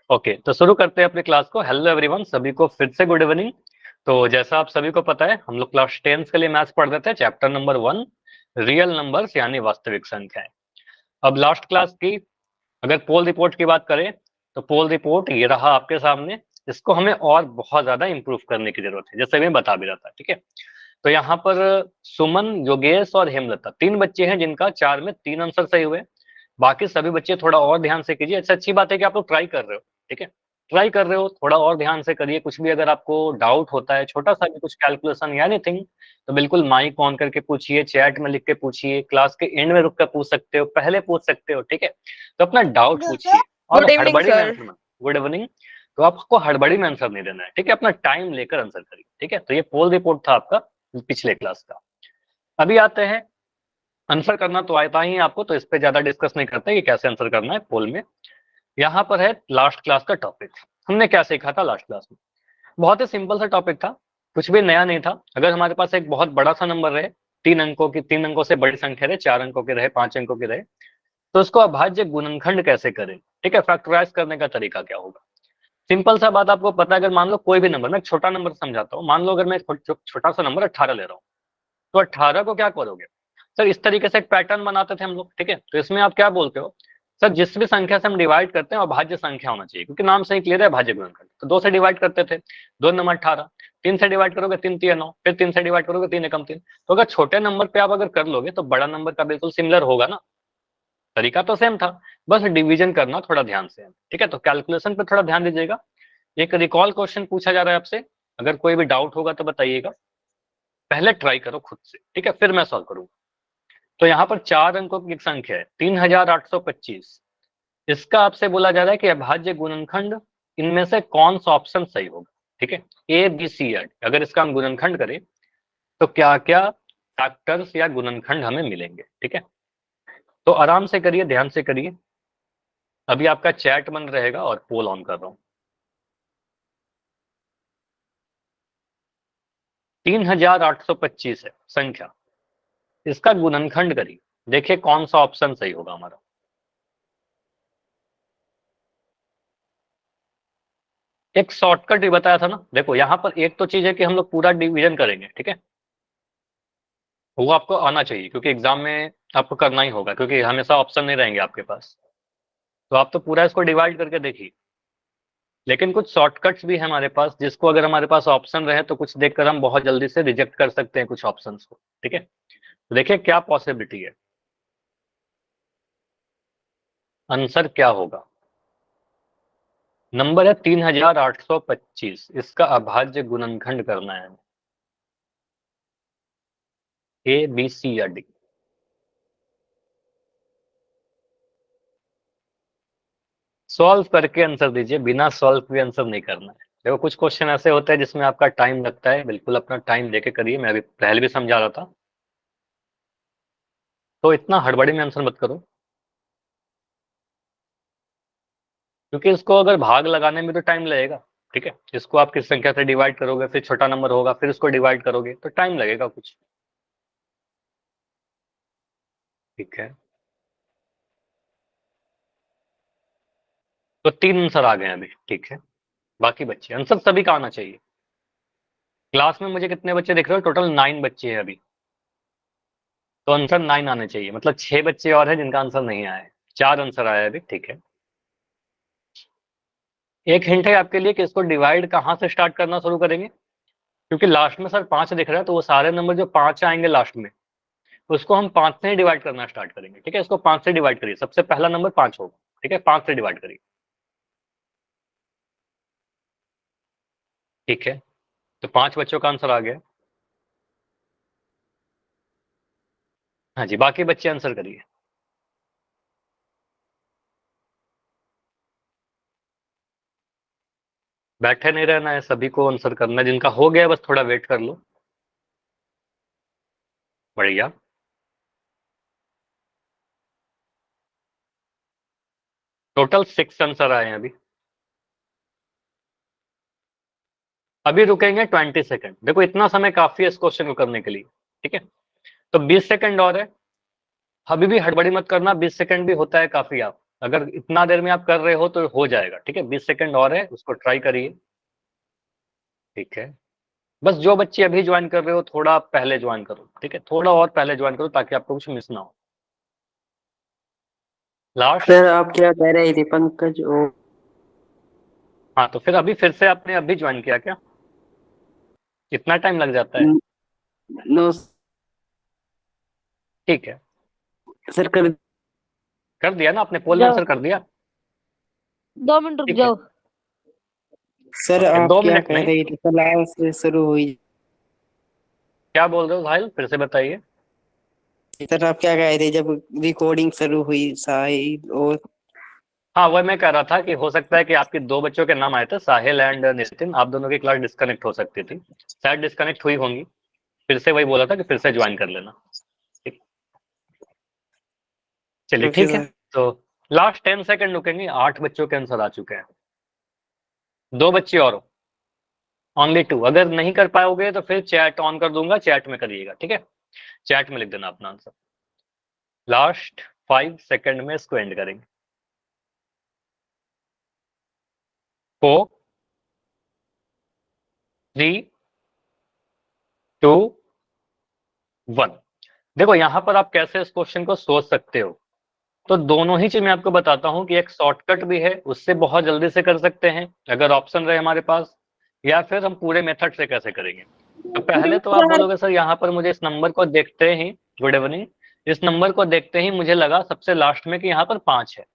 Okay, तो शुरू करते हैं अपनी क्लास को। हेलो एवरीवन, सभी को फिर से गुड इवनिंग। तो जैसा आप सभी को पता है, हम लोग क्लास 10th के लिए मैथ्स पढ़ रहे थे, चैप्टर नंबर 1 रियल नंबर्स यानी वास्तविक संख्याएं। अब लास्ट क्लास की अगर पोल रिपोर्ट की बात करें तो पोल रिपोर्ट ये रहा आपके सामने। इसको हमें और बहुत ज्यादा इंप्रूव करने की जरूरत है, जैसे मैं बता भी रहा था। ठीक है, तो यहाँ पर सुमन, योगेश और हेमलता 3 बच्चे हैं जिनका 4 में 3 आंसर सही हुए। बाकी सभी बच्चे थोड़ा और ध्यान से कीजिए। अच्छा, अच्छी बात है कि आप लोग ट्राई कर रहे हो। ठीक है, ट्राई कर रहे हो, थोड़ा और ध्यान से करिए। कुछ भी अगर आपको डाउट होता है, छोटा सा भी कुछ कैलकुलेशन या एनीथिंग, तो बिल्कुल माइक ऑन करके पूछिए, चैट में लिख के पूछिए, क्लास के एंड में रुक कर पूछ सकते हो, पहले पूछ सकते हो। ठीक है, तो अपना डाउट पूछिए और गुड इवनिंग हड़बड़ी में सर। आंसर। Good evening. तो आपको हड़बड़ी में आंसर नहीं देना है। ठीक है, अपना टाइम लेकर आंसर करिए। ठीक है, तो ये पोल रिपोर्ट था आपका पिछले क्लास का। अभी आते हैं, आंसर करना तो आता ही है आपको, तो इस पे ज्यादा डिस्कस नहीं करते कि कैसे आंसर करना है पोल में। यहाँ पर है लास्ट क्लास का टॉपिक। हमने क्या सीखा था लास्ट क्लास में? बहुत ही सिंपल सा टॉपिक था, कुछ भी नया नहीं था। अगर हमारे पास एक बहुत बड़ा सा नंबर रहे, 3 अंकों की, 3 अंकों से बड़ी संख्या रहे, 4 अंकों की रहे, 5 अंकों की रहे, तो उसको अभाज्य गुणनखंड कैसे करें। ठीक है, फैक्टराइज करने का तरीका क्या होगा। सिंपल सा बात आपको पता है। अगर मान लो कोई भी नंबर, मैं एक छोटा नंबर समझाता हूँ। मान लो अगर मैं छोटा सा नंबर 18 ले रहा हूँ, तो 18 को क्या करोगे सर? इस तरीके से एक पैटर्न बनाते थे हम लोग। ठीक है, तो इसमें आप क्या बोलते हो सर? जिस भी संख्या से हम डिवाइड करते हैं अभाज्य संख्या होना चाहिए, क्योंकि नाम से ही क्लियर है भाज्य गुणनखंड। तो 2 से डिवाइड करते थे, 2 नंबर 18। 3 से डिवाइड करोगे, 3 3 9, फिर 3 से डिवाइड करोगे, 3 एकम 3। तो अगर छोटे नंबर पे आप अगर कर लोगे तो बड़ा नंबर का बिल्कुल सिमिलर होगा ना। तरीका तो सेम था, बस डिवीजन करना थोड़ा ध्यान से है। ठीक है, तो कैलकुलेशन पे थोड़ा ध्यान दीजिएगा। एक रिकॉल क्वेश्चन पूछा जा रहा है आपसे, अगर कोई भी डाउट होगा तो बताइएगा। पहले ट्राई करो खुद से, ठीक है, फिर मैं सॉल्व करूंगा। तो यहाँ पर 4 अंकों की एक संख्या है 3825। इसका आपसे बोला जा रहा है कि अभाज्य गुणनखंड इनमें से कौन सा ऑप्शन सही होगा। ठीक है, ए बी सी एड, अगर इसका हम गुणनखंड करें तो क्या क्या फैक्टर्स या गुणनखंड हमें मिलेंगे। ठीक है, तो आराम से करिए, ध्यान से करिए। अभी आपका चैट बंद रहेगा और पोल ऑन कर रहा हूं। 3825 है संख्या, इसका गुणनखंड करिए, देखिए कौन सा ऑप्शन सही होगा हमारा। एक शॉर्टकट भी बताया था ना। देखो यहाँ पर एक तो चीज है कि हम लोग पूरा डिवीजन करेंगे। ठीक है, वो आपको आना चाहिए, क्योंकि एग्जाम में आपको करना ही होगा, क्योंकि हमेशा ऑप्शन नहीं रहेंगे आपके पास। तो आप तो पूरा इसको डिवाइड करके देखिए। लेकिन कुछ शॉर्टकट्स भी है हमारे पास, जिसको अगर हमारे पास ऑप्शन रहे तो कुछ देखकर हम बहुत जल्दी से रिजेक्ट कर सकते हैं कुछ ऑप्शंस को। ठीक है, तो देखिए क्या पॉसिबिलिटी है, आंसर क्या होगा। नंबर है 3825, इसका अभाज्य गुणनखंड करना है, ए बी सी या डी। सॉल्व करके आंसर दीजिए, बिना सॉल्व किए आंसर नहीं करना है। देखो कुछ क्वेश्चन ऐसे होते हैं जिसमें आपका टाइम लगता है, बिल्कुल अपना टाइम देके करिए। मैं अभी पहले भी समझा रहा था, तो इतना हड़बड़ी में आंसर मत करो, क्योंकि इसको अगर भाग लगाने में तो टाइम लगेगा। ठीक है, इसको आप किस संख्या से डिवाइड करोगे, फिर छोटा नंबर होगा, फिर उसको डिवाइड करोगे, तो टाइम लगेगा कुछ। ठीक है, तो 3 आंसर आ गए अभी। ठीक है, बाकी बच्चे आंसर सभी का आना चाहिए। क्लास में मुझे कितने बच्चे दिख रहे हो? टोटल 9 बच्चे हैं अभी, तो आंसर 9 आने चाहिए। मतलब 6 बच्चे और हैं जिनका आंसर नहीं आया है। 4 आंसर आया है अभी। ठीक है, एक हिंट है आपके लिए कि इसको डिवाइड कहाँ से स्टार्ट करना शुरू करेंगे, क्योंकि लास्ट में सर 5 दिख रहा है, तो वो सारे नंबर जो 5 आएंगे लास्ट में, उसको हम 5 से ही डिवाइड करना स्टार्ट करेंगे। ठीक है, इसको 5 से डिवाइड करिए, सबसे पहला नंबर 5 होगा। ठीक है, 5 से डिवाइड करिए। ठीक है, तो 5 बच्चों का आंसर आ गया। हाँ जी, बाकी बच्चे आंसर करिए। बैठे नहीं रहना है, सभी को आंसर करना है। जिनका हो गया बस थोड़ा वेट कर लो। बढ़िया, टोटल 6 आंसर आए हैं अभी। अभी रुकेंगे 20 सेकंड। देखो इतना समय काफी है इस क्वेश्चन को करने के लिए। ठीक है, तो 20 सेकंड और है। अभी भी हड़बड़ी मत करना, 20 सेकंड भी होता है काफी। आप अगर इतना देर में आप कर रहे हो तो हो जाएगा, ठीक है। 20 सेकंड और है, उसको ट्राई करिए, ठीक है। बस जो बच्चे अभी ज्वाइन कर रहे हो थोड़ा पहले ज्वाइन करो, ठीक है, थोड़ा और पहले ज्वाइन करो ताकि आपको कुछ मिस ना हो। Sir last. आप क्या कह रहे थे पंकज? ओ हाँ तो फिर अभी फिर से आपने अभी ज्वाइन किया क्या? कितना टाइम लग जाता है? नो ठीक है, सर, कर कर दिया ना आपने, पोल में जाओ, आंसर कर दिया, 2 मिनट रुक ठीक है। जाओ। सर ओके, आप दो क्या मिनट कह नहीं, रहे थे? कल से शुरू हुई। क्या बोल रहे हो भाई, फिर से बताइए। सर आप क्या कह रहे थे जब रिकॉर्डिंग शुरू हुई शायद? और हाँ वह मैं कह रहा था कि हो सकता है कि आपके दो बच्चों के नाम आए थे, साहिल एंड नितिन, आप दोनों की क्लास डिस्कनेक्ट हो सकती थी, शायद डिस्कनेक्ट हुई होंगी, फिर से वही बोला था कि फिर से ज्वाइन कर लेना, ठीक। चलिए ओके ठीक है, सर। तो लास्ट 10 सेकंड रुकेंगे, 8 बच्चों के आंसर आ चुके हैं, दो बच्चे और, ओनली 2। अगर नहीं कर पाओगे तो फिर चैट ऑन कर दूंगा, चैट में करिएगा, ठीक है, चैट में लिख देना अपना आंसर। लास्ट 5 सेकंड में इसको एंड करेंगे। 4, 3, 2, 1। देखो यहाँ पर आप कैसे इस क्वेश्चन को सोच सकते हो, तो दोनों ही चीज मैं आपको बताता हूँ कि एक शॉर्टकट भी है, उससे बहुत जल्दी से कर सकते हैं अगर ऑप्शन रहे हमारे पास, या फिर हम पूरे मेथड से कैसे करेंगे। तो पहले तो आप बोलोगे सर यहाँ पर मुझे इस नंबर को देखते ही, गुड इवनिंग, इस नंबर को देखते ही मुझे लगा सबसे लास्ट में कि यहाँ पर 5 है।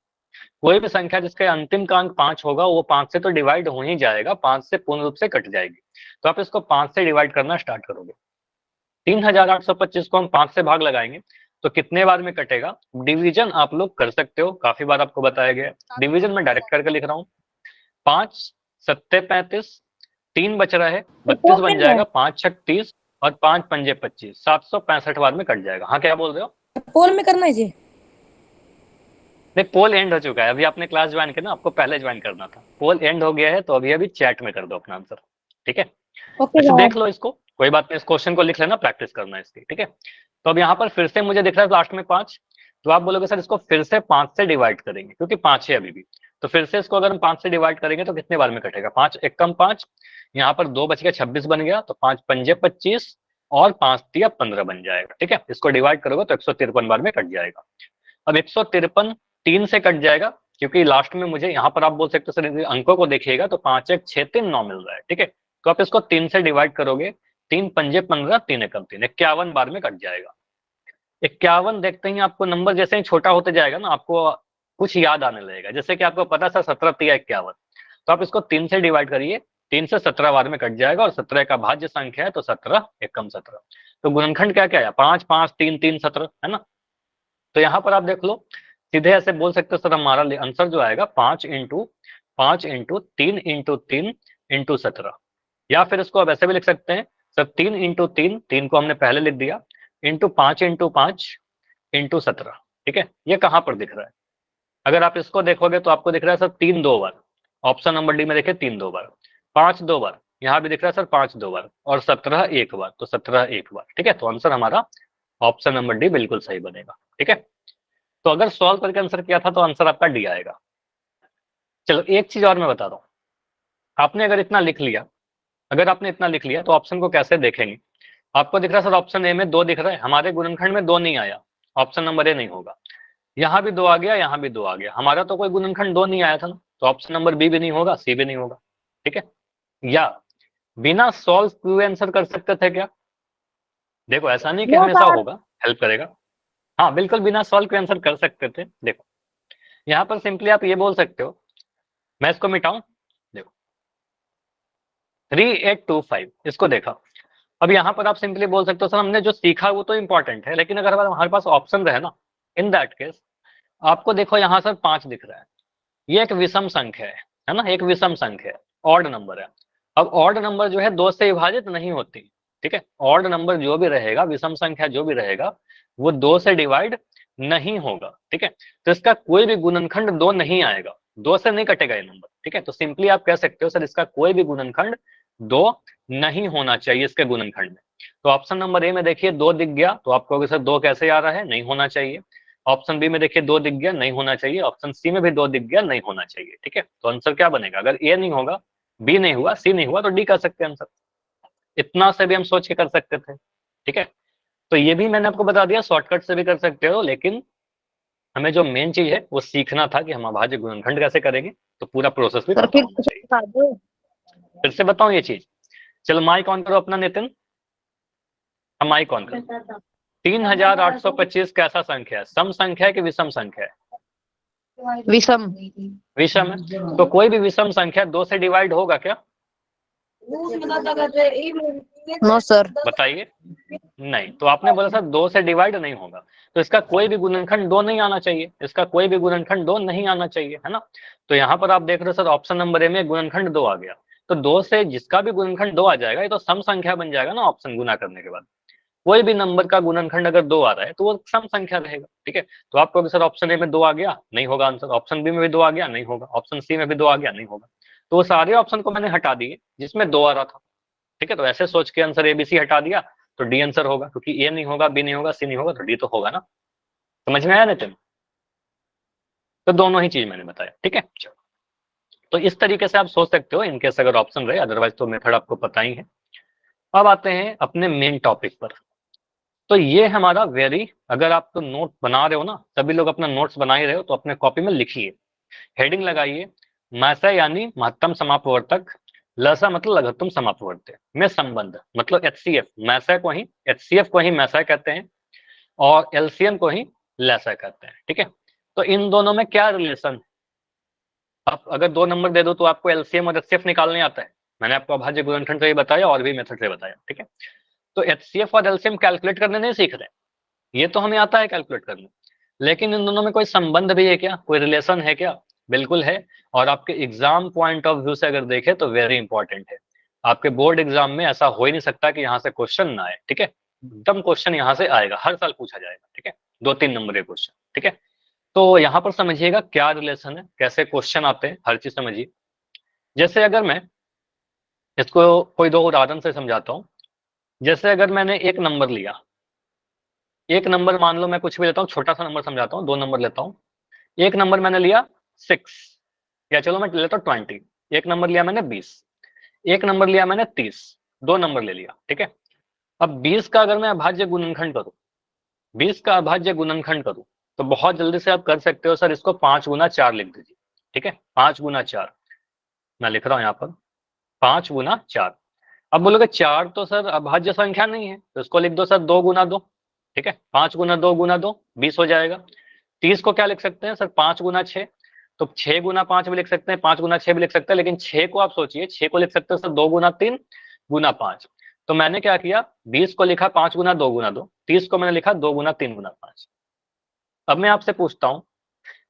कोई भी संख्या जिसका अंतिम का अंक 5 होगा वो 5 से तो डिवाइड हो ही जाएगा, 5 से पूर्ण रूप से कट जाएगी, तो आप इसको 5 से डिवाइड करना स्टार्ट करोगे। 3825 को हम 5 से भाग लगाएंगे तो कितने बार में कटेगा। डिवीजन आप लोग कर सकते हो, काफी बार आपको बताया गया है, डिवीजन में डायरेक्ट करके लिख रहा हूँ। 5 सत्ते 35, 3 बच रहा है 32 बन जाएगा, 5 छक 30 और 5 पंजे 25, 765 बार में कट जाएगा। हाँ क्या बोल रहे हो? पोल में करना है जी। नहीं, पोल एंड हो चुका है, अभी आपने क्लास ज्वाइन किया ना, आपको पहले ज्वाइन करना था, पोल एंड हो गया है तो अभी अभी चैट में कर दो अपना आंसर, ठीक है। ओके अच्छा सर। देख लो इसको, कोई बात नहीं, इस क्वेश्चन को लिख लेना, प्रैक्टिस करना है इसकी, ठीक है। तो अब यहाँ पर फिर से मुझे दिख रहा है लास्ट में 5, तो आप बोलोगे सर इसको फिर से 5 से डिवाइड करेंगे क्योंकि 5 है अभी भी, तो फिर से इसको अगर हम 5 से डिवाइड करेंगे तो कितने बार में कटेगा, 5 एक कम 5, यहाँ पर 2 बच गया 26 बन गया, तो 5 पंजे 25 और 5 तिया 15 बन जाएगा, ठीक है। इसको डिवाइड करोगे तो 153 बार में कट जाएगा। अब 153 3 से कट जाएगा क्योंकि लास्ट में मुझे यहाँ पर आप बोल सकते हो सर अंकों को देखिएगा तो 5 1 6 3 9 मिल रहा है, ठीक है। तो आप इसको 3 से डिवाइड करोगे, 3 पंजे 15, 3 एकम 3, 51 बार में कट जाएगा। 51 देखते ही आपको नंबर जैसे ही छोटा होते जाएगा ना, आपको कुछ याद आने लगेगा, जैसे कि आपको पता सर 17 तिया 51, तो आप इसको 3 से डिवाइड करिए, 3 से 17 बार में कट जाएगा, और 17 का भाज्य संख्या है तो 17 एकम 17। तो गुणनखंड क्या क्या है, 5 5 3 3 17 है ना। तो यहाँ पर आप देख लो, सीधे ऐसे बोल सकते हो सर हमारा आंसर जो आएगा 5 इंटू 3 इंटू 3 इंटू 17, या फिर इसको अब ऐसे भी लिख सकते हैं सर 3 इंटू 3, 3 को हमने पहले लिख दिया, इंटू 5 ठीक है। ये कहाँ पर दिख रहा है, अगर आप इसको देखोगे तो आपको दिख रहा है सर 3 2 बार, ऑप्शन नंबर डी में देखिए 3 2 बार, 5 2 बार, यहाँ भी दिख रहा है सर 5 2 बार, और 17 एक बार, तो 17 एक बार, ठीक है। तो आंसर हमारा ऑप्शन नंबर डी बिल्कुल सही बनेगा, ठीक है। तो अगर सॉल्व करके आंसर किया था तो आंसर आपका डी आएगा। चलो एक चीज और मैं बता रहा हूँ, आपने अगर इतना लिख लिया, अगर आपने इतना लिख लिया तो ऑप्शन को कैसे देखेंगे। आपको दिख रहा है सर ऑप्शन ए में 2 दिख रहा है, हमारे गुणनखंड में 2 नहीं आया, ऑप्शन नंबर ए नहीं होगा। यहाँ भी 2 आ गया, यहाँ भी 2 आ गया, हमारा तो कोई गुणनखंड 2 नहीं आया था ना, तो ऑप्शन नंबर बी भी नहीं होगा, सी भी नहीं होगा, ठीक है। या बिना सॉल्व किए आंसर कर सकते थे क्या? देखो ऐसा नहीं कि नो हमेशा सर। होगा, हेल्प करेगा। हाँ बिल्कुल बिना सॉल्व किए आंसर कर सकते थे। देखो यहाँ पर सिंपली आप ये बोल सकते हो, मैं इसको मिटाऊं, देखो 3825 इसको देखा। अब यहाँ पर आप सिंपली बोल सकते हो सर हमने जो सीखा वो तो इंपॉर्टेंट है, लेकिन अगर हमारे पास ऑप्शन रहे ना, इन दैट केस आपको देखो यहाँ सर 5 दिख रहा है, ये एक विषम संख्या है ना, एक विषम संख्या है, ऑड नंबर है। अब ऑड नंबर जो है 2 से विभाजित नहीं होती, ठीक है। ऑड नंबर जो भी रहेगा, विषम संख्या जो भी रहेगा, वो 2 से डिवाइड नहीं होगा, ठीक है। तो इसका कोई भी गुणनखंड 2 नहीं आएगा, 2 से नहीं कटेगा ये नंबर, ठीक है। तो सिंपली आप कह सकते हो सर इसका कोई भी गुणनखंड 2 नहीं होना चाहिए इसके गुणनखंड में। तो ऑप्शन नंबर ए में देखिए 2 दिख गया, तो आप कहोगे सर 2 कैसे आ रहा है, नहीं होना चाहिए। ऑप्शन बी में देखिए 2 दिख गया, नहीं होना चाहिए। ऑप्शन सी में भी 2 दिख गया, नहीं होना चाहिए। ठीक है, तो आंसर क्या बनेगा? अगर ए नहीं होगा, बी नहीं हुआ, सी नहीं हुआ, तो डी कर सकते हैं आंसर। इतना से भी हम सोच के कर सकते थे। ठीक है, तो ये भी मैंने आपको बता दिया, शॉर्टकट से भी कर सकते हो, लेकिन हमें जो मेन चीज है वो सीखना था कि हम अभाज्य गुणनखंड कैसे करेंगे, तो पूरा प्रोसेस भी सर पता फिर होना से चाहिए। बता दो। फिर से बताऊं ये चीज? चलो माइक ऑन करो अपना नितिन, हम माइक ऑन करो। 3825 कैसा संख्या है? सम संख्या है कि विषम संख्या है? विषम। विषम है, तो कोई भी विषम संख्या 2 से डिवाइड होगा क्या? No sir. बताइए। नहीं, तो आपने बोला सर 2 से डिवाइड नहीं होगा, तो इसका कोई भी गुणनखंड 2 नहीं आना चाहिए, इसका कोई भी गुणनखंड 2 नहीं आना चाहिए, है ना? तो यहाँ पर आप देख रहे हो सर ऑप्शन नंबर ए में गुणनखंड 2 आ गया, तो 2 से जिसका भी गुणनखंड 2 आ जाएगा, ये तो सम संख्या बन जाएगा ना ऑप्शन गुना करने के बाद। कोई भी नंबर का गुणनखंड अगर 2 आ रहा है तो वो सम संख्या रहेगा। ठीक है, तो आपको अगर सर ऑप्शन ए में 2 आ गया, नहीं होगा आंसर। ऑप्शन बी में भी 2 आ गया, नहीं होगा। ऑप्शन सी में भी 2 आ गया, नहीं होगा। तो वो सारे ऑप्शन को मैंने हटा दिए जिसमें 2 आ रहा था। ठीक है, तो ऐसे सोच के आंसर एबीसी हटा दिया, तो डी आंसर होगा, क्योंकि ए नहीं होगा, बी नहीं होगा, सी नहीं होगा, तो डी तो होगा ना। समझ में आया नितिन? तो दोनों ही चीज मैंने बताया। ठीक है, चलो, तो इस तरीके से आप सोच सकते हो इनकेस अगर ऑप्शन रहे, अदरवाइज तो मेथड आपको पता ही है। अब आते हैं अपने मेन टॉपिक पर। तो ये हमारा वेरी, अगर आप तो नोट बना रहे हो ना, सभी लोग अपना नोट्स बना ही रहे हो, तो अपने कॉपी में लिखिए, हेडिंग लगाइए, मैसा यानी महत्तम समापवर्तक, लसा मतलब लघुत्तम समापवर्त्य में संबंध, मतलब एचसीएफ, मैसा को ही एचसीएफ को ही मैसा कहते हैं, और एलसीएम को ही लसा कहते हैं। ठीक है, तो इन दोनों में क्या रिलेशन? अब अगर 2 नंबर दे दो तो आपको एलसीएम और एचसीएफ निकालने आता है। मैंने आपको अभाज्य गुणनखंड से ही बताया और भी मेथड से बताया। ठीक है, तो एचसीएफ और एलसीएम कैलकुलेट करने नहीं सीख रहे, ये तो हमें आता है कैलकुलेट करने, लेकिन इन दोनों में कोई संबंध भी है क्या, कोई रिलेशन है क्या? बिल्कुल है, और आपके एग्जाम पॉइंट ऑफ व्यू से अगर देखें तो वेरी इंपॉर्टेंट है। आपके बोर्ड एग्जाम में ऐसा हो ही नहीं सकता कि यहाँ से क्वेश्चन ना आए। ठीक है, एकदम क्वेश्चन यहाँ से आएगा, हर साल पूछा जाएगा। ठीक है, 2-3 नंबर के क्वेश्चन। ठीक है, तो यहाँ पर समझिएगा क्या रिलेशन है, कैसे क्वेश्चन आते हैं, हर चीज समझिए। जैसे अगर मैं इसको कोई 2 उदाहरण से समझाता हूँ। जैसे अगर मैंने एक नंबर लिया, एक नंबर मान लो मैं कुछ भी लेता हूँ, छोटा सा नंबर समझाता हूँ, 2 नंबर लेता हूँ। एक नंबर मैंने लिया 6, या चलो मैं लेता हूँ 20। एक नंबर लिया मैंने 20, एक नंबर लिया मैंने 30, 2 नंबर ले लिया। ठीक है, अब 20 का अगर मैं अभाज्य गुणनखंड करूँ, 20 का अभाज्य गुणनखंड करूँ, तो बहुत जल्दी से आप कर सकते हो सर, इसको 5 गुना 4 लिख दीजिए। ठीक है, 5 गुना 4 मैं लिख रहा हूँ यहाँ पर, 5 गुना 4। अब बोलोगे 4 तो सर अभाज्य संख्या नहीं है, तो इसको लिख दो सर 2 गुना 2। ठीक है, 5 गुना 2 गुना 2 20 हो जाएगा। 30 को क्या लिख सकते हैं सर? 5 गुना 6, तो 6 गुना 5 भी लिख सकते हैं, 5 गुना 6 भी लिख सकते हैं, लेकिन 6 को आप सोचिए, 6 को लिख सकते हैं सर 2 गुना 3 गुना 5। तो मैंने क्या किया, 20 को लिखा 5 गुना 2 गुना 2, 30 को मैंने लिखा 2 गुना 3 गुना 5। अब मैं आपसे पूछता हूँ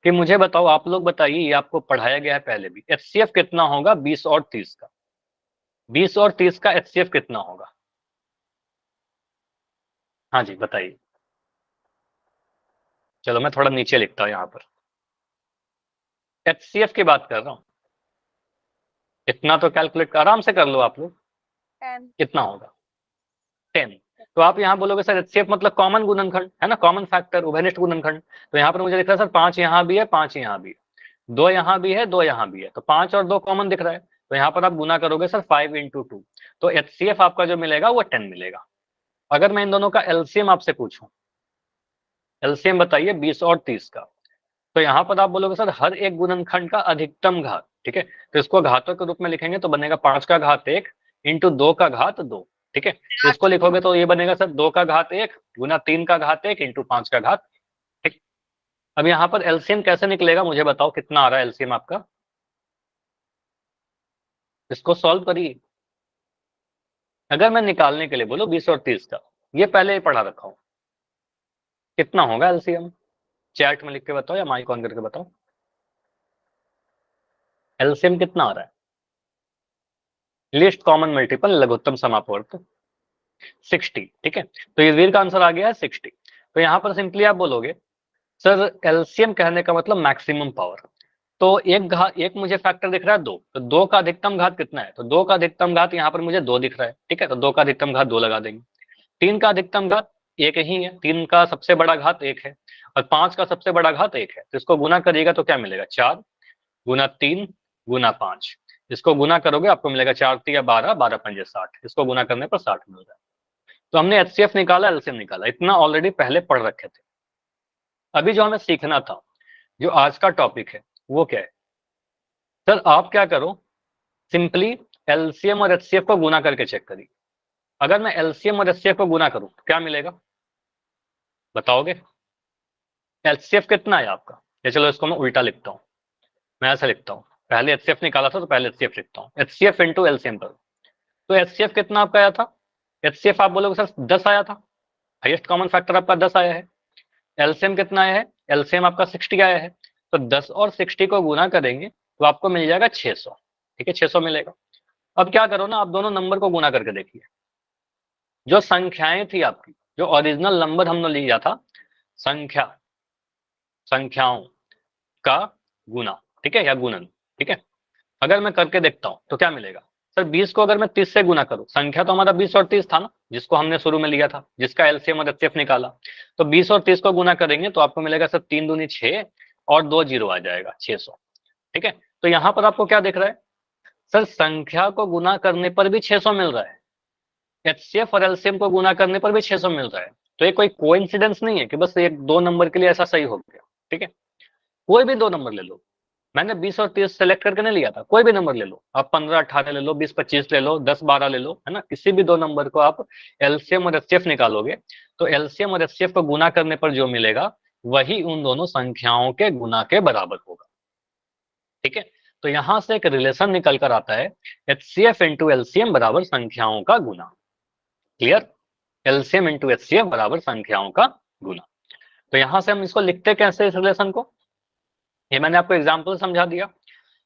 कि मुझे बताओ, आप लोग बताइए, ये आपको पढ़ाया गया है पहले भी, एचसीएफ कितना होगा 20 और 30 का? 20 और 30 का एचसीएफ कितना होगा? हाँ जी बताइए। चलो मैं थोड़ा नीचे लिखता हूँ यहाँ पर, एचसीएफ की बात कर रहा हूँ। इतना तो कैलकुलेट आराम से कर लो आप लोग, 10। कितना होगा? 10। तो आप यहाँ बोलोगे सर एचसीएफ मतलब कॉमन गुणनखंड है ना, कॉमन फैक्टर, उभयनिष्ठ गुणनखंड। तो यहाँ पर मुझे दिख रहा है सर 5 यहाँ भी है, 5 यहाँ भी है, 2 यहाँ भी है, 2 यहाँ भी है, तो 5 और 2 कॉमन दिख रहा है। तो यहाँ पर आप गुना करोगे सर 5 × 2, तो एचसीएफ आपका जो मिलेगा वो 10 मिलेगा। अगर मैं इन दोनों का एलसीएम आपसे पूछूं, एलसीएम बताइए 20 और 30 का, तो यहाँ पर आप बोलोगे सर हर एक गुणनखंड का अधिकतम घात। ठीक है, तो इसको घातों के रूप में लिखेंगे तो बनेगा 5 का घात 1 × 2 का घात 2। ठीक है, तो इसको लिखोगे तो ये बनेगा सर 2 का घात 1 गुना 3 का घात 1 × 5 का घात। ठीक, अब यहाँ पर एलसीएम कैसे निकलेगा मुझे बताओ, कितना आ रहा है एलसीएम आपका? इसको सॉल्व करिए। अगर मैं निकालने के लिए बोलो 20 और 30 का, ये पहले ही पढ़ा रखा हूं, कितना होगा एलसीएम? चैट में लिख के बताओ या माइक ऑन करके बताओ, एलसीएम कितना आ रहा है? लीस्ट कॉमन मल्टीपल लघुत्तम समापवर्त 60। ठीक है, तो ये वीर का आंसर आ गया है 60। तो यहाँ पर सिंपली आप बोलोगे सर एलसीएम कहने का मतलब मैक्सिमम पावर, तो एक मुझे फैक्टर दिख रहा है 2, तो 2 का अधिकतम घात कितना है? तो 2 का अधिकतम घात यहाँ पर मुझे 2 दिख रहा है। ठीक है, तो 2 का अधिकतम घात 2 लगा देंगे। 3 का अधिकतम घात एक ही है, 3 का सबसे बड़ा घात 1 है और 5 का सबसे बड़ा घात 1 है, तो इसको गुना करिएगा तो क्या मिलेगा, 4 गुना 3 गुना 5। इसको गुना करोगे आपको मिलेगा 4 तिया 12, 12 पंजे 60, इसको गुना करने पर 60 मिल रहा है। तो हमने एचसीएफ निकाला, एलसीएम निकाला, इतना ऑलरेडी पहले पढ़ रखे थे। अभी जो हमें सीखना था, जो आज का टॉपिक है, वो क्या है, सर आप क्या करो, सिंपली एलसीएम और एचसीएफ को गुना करके चेक करिए। अगर मैं एलसीएम और एचसीएफ को गुना करूं तो क्या मिलेगा, बताओगे। एचसीएफ कितना है आपका, या चलो इसको मैं उल्टा लिखता हूँ, मैं ऐसा लिखता हूँ, पहले एचसीएफ निकाला था तो पहले एचसीएफ लिखता हूँ, एचसीएफ इंटू एलसीएम करो। तो एचसीएफ कितना आपका आया था, एचसीएफ आप बोलोगे सर 10 आया था, हाईएस्ट कॉमन फैक्टर आपका 10 आया है। एलसीएम कितना आया है, एलसीएम आपका 60 आया है, तो 10 और 60 को गुना करेंगे तो आपको मिल जाएगा 600। ठीक है, 600 मिलेगा। अब क्या करो ना, आप दोनों नंबर को गुना करके देखिए। जो संख्याएं थी आपकी, जो ओरिजिनल नंबर हमने लिया था, संख्याओं का गुना, ठीक है, या गुणन, ठीक है। अगर मैं करके देखता हूं तो क्या मिलेगा, सर 20 को अगर मैं 30 से गुना करूं, संख्या तो हमारा 20 और 30 था ना, जिसको हमने शुरू में लिया था, जिसका एलसीएम और एचसीएफ निकाला। तो 20 और 30 को गुना करेंगे तो आपको मिलेगा सर 3 दूनी 6 और 2 जीरो आ जाएगा 600। ठीक है, तो यहां पर आपको क्या दिख रहा है, सर संख्या को गुना करने पर भी 600 मिल रहा है, एचसीएफ और एलसीएम को गुना करने पर भी 600 मिल रहा है। तो ये कोई कोइंसिडेंस नहीं है कि बस एक दो नंबर के लिए ऐसा सही हो गया। ठीक है, कोई भी दो नंबर ले लो, मैंने 20 और 30 सेलेक्ट करके नहीं लिया था, कोई भी नंबर ले लो आप, 15 18 ले लो, 20 25 ले लो, 10 12 ले लो, है ना, किसी भी दो नंबर को आप एलसीएम और एचसीएफ निकालोगे तो एलसीएम और एचसीएफ को गुना करने पर जो मिलेगा वही उन दोनों संख्याओं के गुना के बराबर होगा। ठीक है, तो यहां से एक रिलेशन निकल कर आता है, एचसीएफ इंटू एलसीएम बराबर संख्याओं का गुना। क्लियर, एलसीएम इंटू एचसीएफ बराबर संख्याओं का गुना। तो यहां से हम इसको लिखते कैसे इस रिलेशन को, ये मैंने आपको एग्जाम्पल समझा दिया।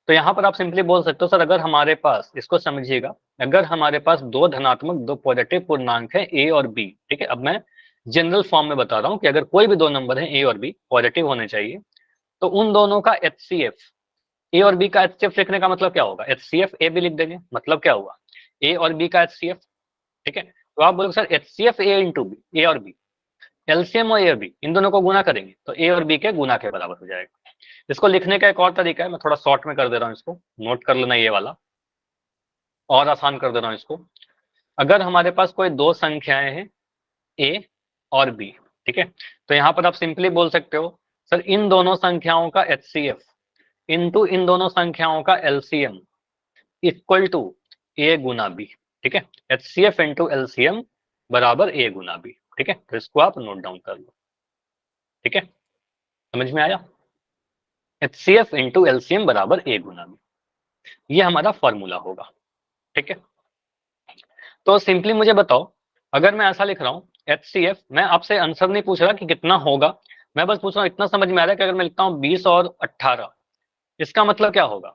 तो यहाँ पर आप सिंपली बोल सकते हो, सर अगर हमारे पास, इसको समझिएगा, अगर हमारे पास दो धनात्मक दो पॉजिटिव पूर्णांक है ए और बी, ठीक है, अब मैं जनरल फॉर्म में बता रहा हूँ कि अगर कोई भी दो नंबर है ए और बी पॉजिटिव होने चाहिए, तो उन दोनों का एचसीएफ, ए और बी का एचसीएफ लिखने का मतलब क्या होगा, एचसीएफ ए बी लिख देंगे, मतलब क्या हुआ, ए और बी का एचसीएफ। ठीक है, तो आप बोलोगे सर एचसीएफ ए इंटू बी, ए और बी, एलसीएम और ए और बी इन दोनों को गुना करेंगे तो ए और बी के गुना के बराबर हो जाएगा। इसको लिखने का एक और तरीका है, मैं थोड़ा शॉर्ट में कर दे रहा हूँ, इसको नोट कर लेना ये वाला, और आसान कर दे रहा हूँ इसको। अगर हमारे पास कोई दो संख्याएं हैं ए और बी, ठीक है, तो यहाँ पर आप सिंपली बोल सकते हो, सर इन दोनों संख्याओं का एचसीएफ इंटू इन दोनों संख्याओं का एलसीएम इक्वल टू ए गुना बी। ठीक है, एचसीएफ इंटू एलसीएम बराबर ए गुना बी। ठीक है, तो इसको आप नोट डाउन कर लो। ठीक है, समझ में आया, एचसीएफ इंटू एलसीएम बराबर ए गुना बी, ये हमारा फॉर्मूला होगा। ठीक है, तो सिंपली मुझे बताओ, अगर मैं ऐसा लिख रहा हूँ एचसीएफ, मैं आपसे आंसर नहीं पूछ रहा कि कितना होगा, मैं बस पूछ रहा हूँ, इतना समझ में आ रहा है कि अगर मैं लिखता हूँ 20 और 18, इसका मतलब क्या होगा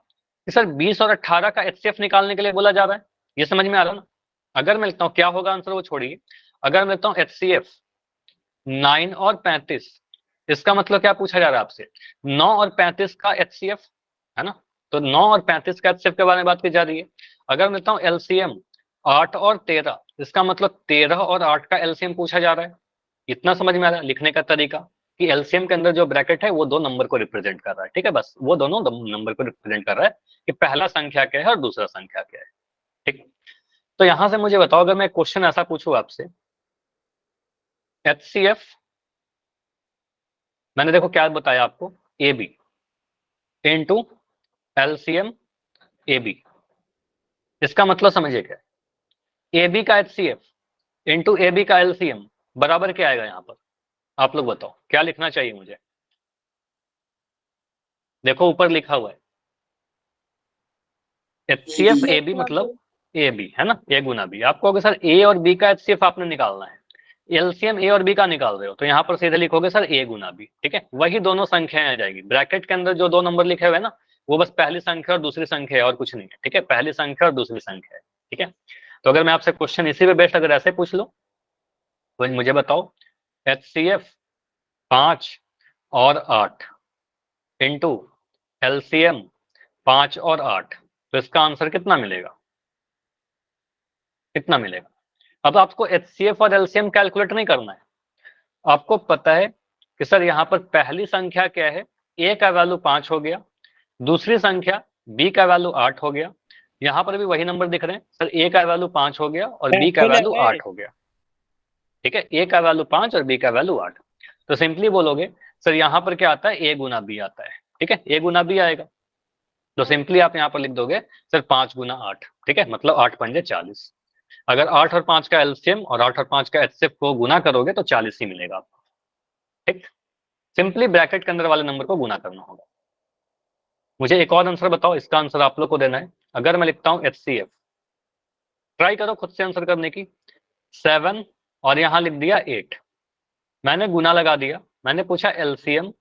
कि सर 20 और 18 का एचसीएफ निकालने के लिए बोला जा रहा है, ये समझ में आ रहा है ना। अगर मैं लिखता हूँ, क्या होगा आंसर वो छोड़िए, अगर मैं लिखता हूँ एचसीएफ 9 और 35, इसका मतलब क्या पूछा जा रहा है आपसे, 9 और 35 का एचसीएफ, है ना, तो 9 और 35 का एचसीएफ के बारे में बात की जा रही है। अगर मैं लिखता हूँ एलसीएम 8 और 13, इसका मतलब 13 और 8 का एलसीएम पूछा जा रहा है। इतना समझ में आ रहा है लिखने का तरीका, कि एलसीएम के अंदर जो ब्रैकेट है वो दो नंबर को रिप्रेजेंट कर रहा है। ठीक है, बस वो दोनों नंबर को रिप्रेजेंट कर रहा है कि पहला संख्या क्या है और दूसरा संख्या क्या है। ठीक, तो यहां से मुझे बताओ, अगर मैं क्वेश्चन ऐसा पूछूं आपसे, एचसीएफ मैंने देखो क्या बताया आपको, A B into LCM A B, इसका मतलब समझिए क्या, ए बी का एचसीएफ इंटू ए बी का एलसीएम बराबर क्या आएगा यहाँ पर, आप लोग बताओ क्या लिखना चाहिए मुझे। देखो ऊपर लिखा हुआ है एचसीएफ ए बी मतलब ए बी, है ना, ए गुना बी। आपको अगर सर ए और बी का एचसीएफ आपने निकालना है, एलसीएम ए और बी का निकाल रहे हो, तो यहाँ पर सीधे लिखोगे सर ए गुना बी। ठीक है, वही दोनों संख्याएं आ जाएगी, ब्रैकेट के अंदर जो दो नंबर लिखे हुए हैं ना, वो बस पहली संख्या और दूसरी संख्या है और कुछ नहीं है। ठीक है, पहली संख्या और दूसरी संख्या है। ठीक है, तो अगर मैं आपसे क्वेश्चन इसी पे बेस्ड अगर ऐसे पूछ लो, तो मुझे बताओ एचसीएफ 5 और 8 इंटू एलसीएम 5 और 8, तो इसका आंसर कितना मिलेगा, कितना मिलेगा। अब आपको एचसीएफ और एलसीएम कैलकुलेट नहीं करना है, आपको पता है कि सर यहाँ पर पहली संख्या क्या है, a का वैल्यू 5 हो गया, दूसरी संख्या b का वैल्यू 8 हो गया। यहाँ पर भी वही नंबर दिख रहे हैं सर, a का वैल्यू 5 हो गया और b का वैल्यू 8 हो गया। ठीक है, a का वैल्यू 5 और b का वैल्यू 8। तो सिंपली बोलोगे सर यहाँ पर क्या आता है, a गुना b आता है। ठीक है, a गुना b आएगा, तो सिंपली आप यहाँ पर लिख दोगे सर 5 गुना 8। ठीक है, मतलब 8 पंजे 40। अगर 8 और 5 का एलसीएम और 8 और 5 का एचसीएफ को गुना करोगे तो 40 ही मिलेगा आपको। ठीक, सिंपली ब्रैकेट के अंदर वाले नंबर को गुना करना होगा। मुझे एक और आंसर बताओ, इसका आंसर आप लोग को देना है। अगर मैं लिखता हूं एचसीएफ, ट्राई करो खुद से आंसर करने की। 7 और यहां लिख दिया 8, मैंने गुना लगा दिया, मैंने पूछा एलसीएम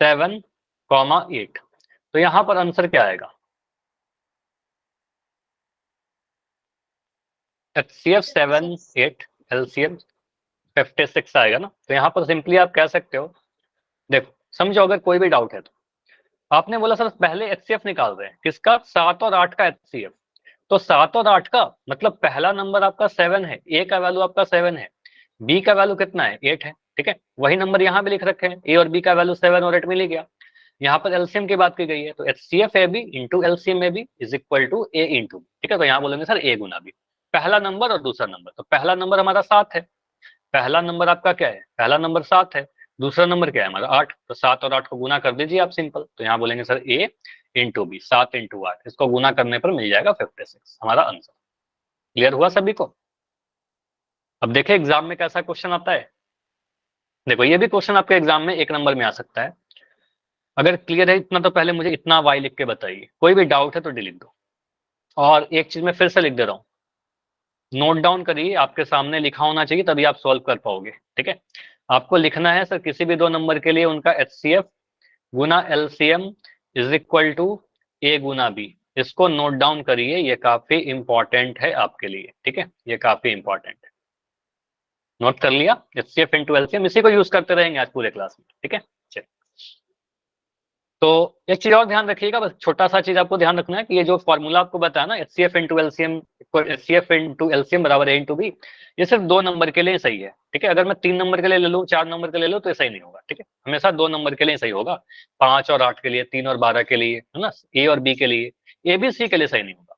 7, 8, तो यहां पर आंसर क्या आएगा, एचसीएफ 7, 8, एलसीएम 56 आएगा ना। तो यहाँ पर सिंपली आप कह सकते हो, देखो समझो अगर कोई भी डाउट है तो, आपने बोला सर पहले एचसीएफ निकाल रहे हैं किसका, 7 और 8 का एचसीएफ। तो 7 और 8 का मतलब पहला नंबर आपका 7 है, ए का वैल्यू आपका 7 है, बी का वैल्यू कितना है, 8 है। ठीक है, वही नंबर यहाँ भी लिख रखे हैं, ए और बी का वैल्यू 7 और 8 मिल गया। यहाँ पर एलसीएम की बात की गई है, तो HCF A B into LCM A B is equal to A into. ठीक है, तो यहाँ बोलेंगे सर ए गुना बी, पहला नंबर और दूसरा नंबर। तो पहला नंबर हमारा 7 है, पहला नंबर आपका क्या है, पहला नंबर 7 है, दूसरा नंबर क्या है हमारा 8। तो 7 और 8 को गुना कर दीजिए आप सिंपल, तो यहाँ बोलेंगे सर ए इंटू बी, 7 इंटू 8, इसको गुना करने पर मिल जाएगा 56, हमारा आंसर। क्लियर हुआ सभी को? अब देखें एग्जाम में कैसा क्वेश्चन आता है। देखो ये भी क्वेश्चन आपके एग्जाम में 1 नंबर में आ सकता है। अगर क्लियर है इतना तो पहले मुझे इतना वाई लिख के बताइए, कोई भी डाउट है तो डिलीट दो। और एक चीज मैं फिर से लिख दे रहा हूँ, नोट डाउन करिए, आपके सामने लिखा होना चाहिए तभी आप सॉल्व कर पाओगे। ठीक है, आपको लिखना है सर किसी भी 2 नंबर के लिए उनका एचसीएफ गुना LCM is equal to A गुना बी। इसको नोट डाउन करिए, ये काफी इंपॉर्टेंट है आपके लिए। ठीक है, ये काफी इंपॉर्टेंट है। नोट कर लिया, एचसीएफ इंटू एलसीएम, इसी को यूज करते रहेंगे आज पूरे क्लास में। ठीक है, चलिए। तो एक चीज और ध्यान रखिएगा, बस छोटा सा चीज आपको ध्यान रखना है कि ये जो फॉर्मूला आपको बताया ना, एचसीएफ इंटू एलसीएम बराबर ए इंटू बी, ये सिर्फ 2 नंबर के लिए सही है। ठीक है, अगर मैं 3 नंबर के लिए ले लूँ, 4 नंबर के लिए ले लूँ तो ये सही नहीं होगा। ठीक है, हमेशा 2 नंबर के लिए सही होगा, 5 और 8 के लिए, 3 और 12 के लिए, है ना, ए और बी के लिए, ए बी सी के लिए सही नहीं होगा।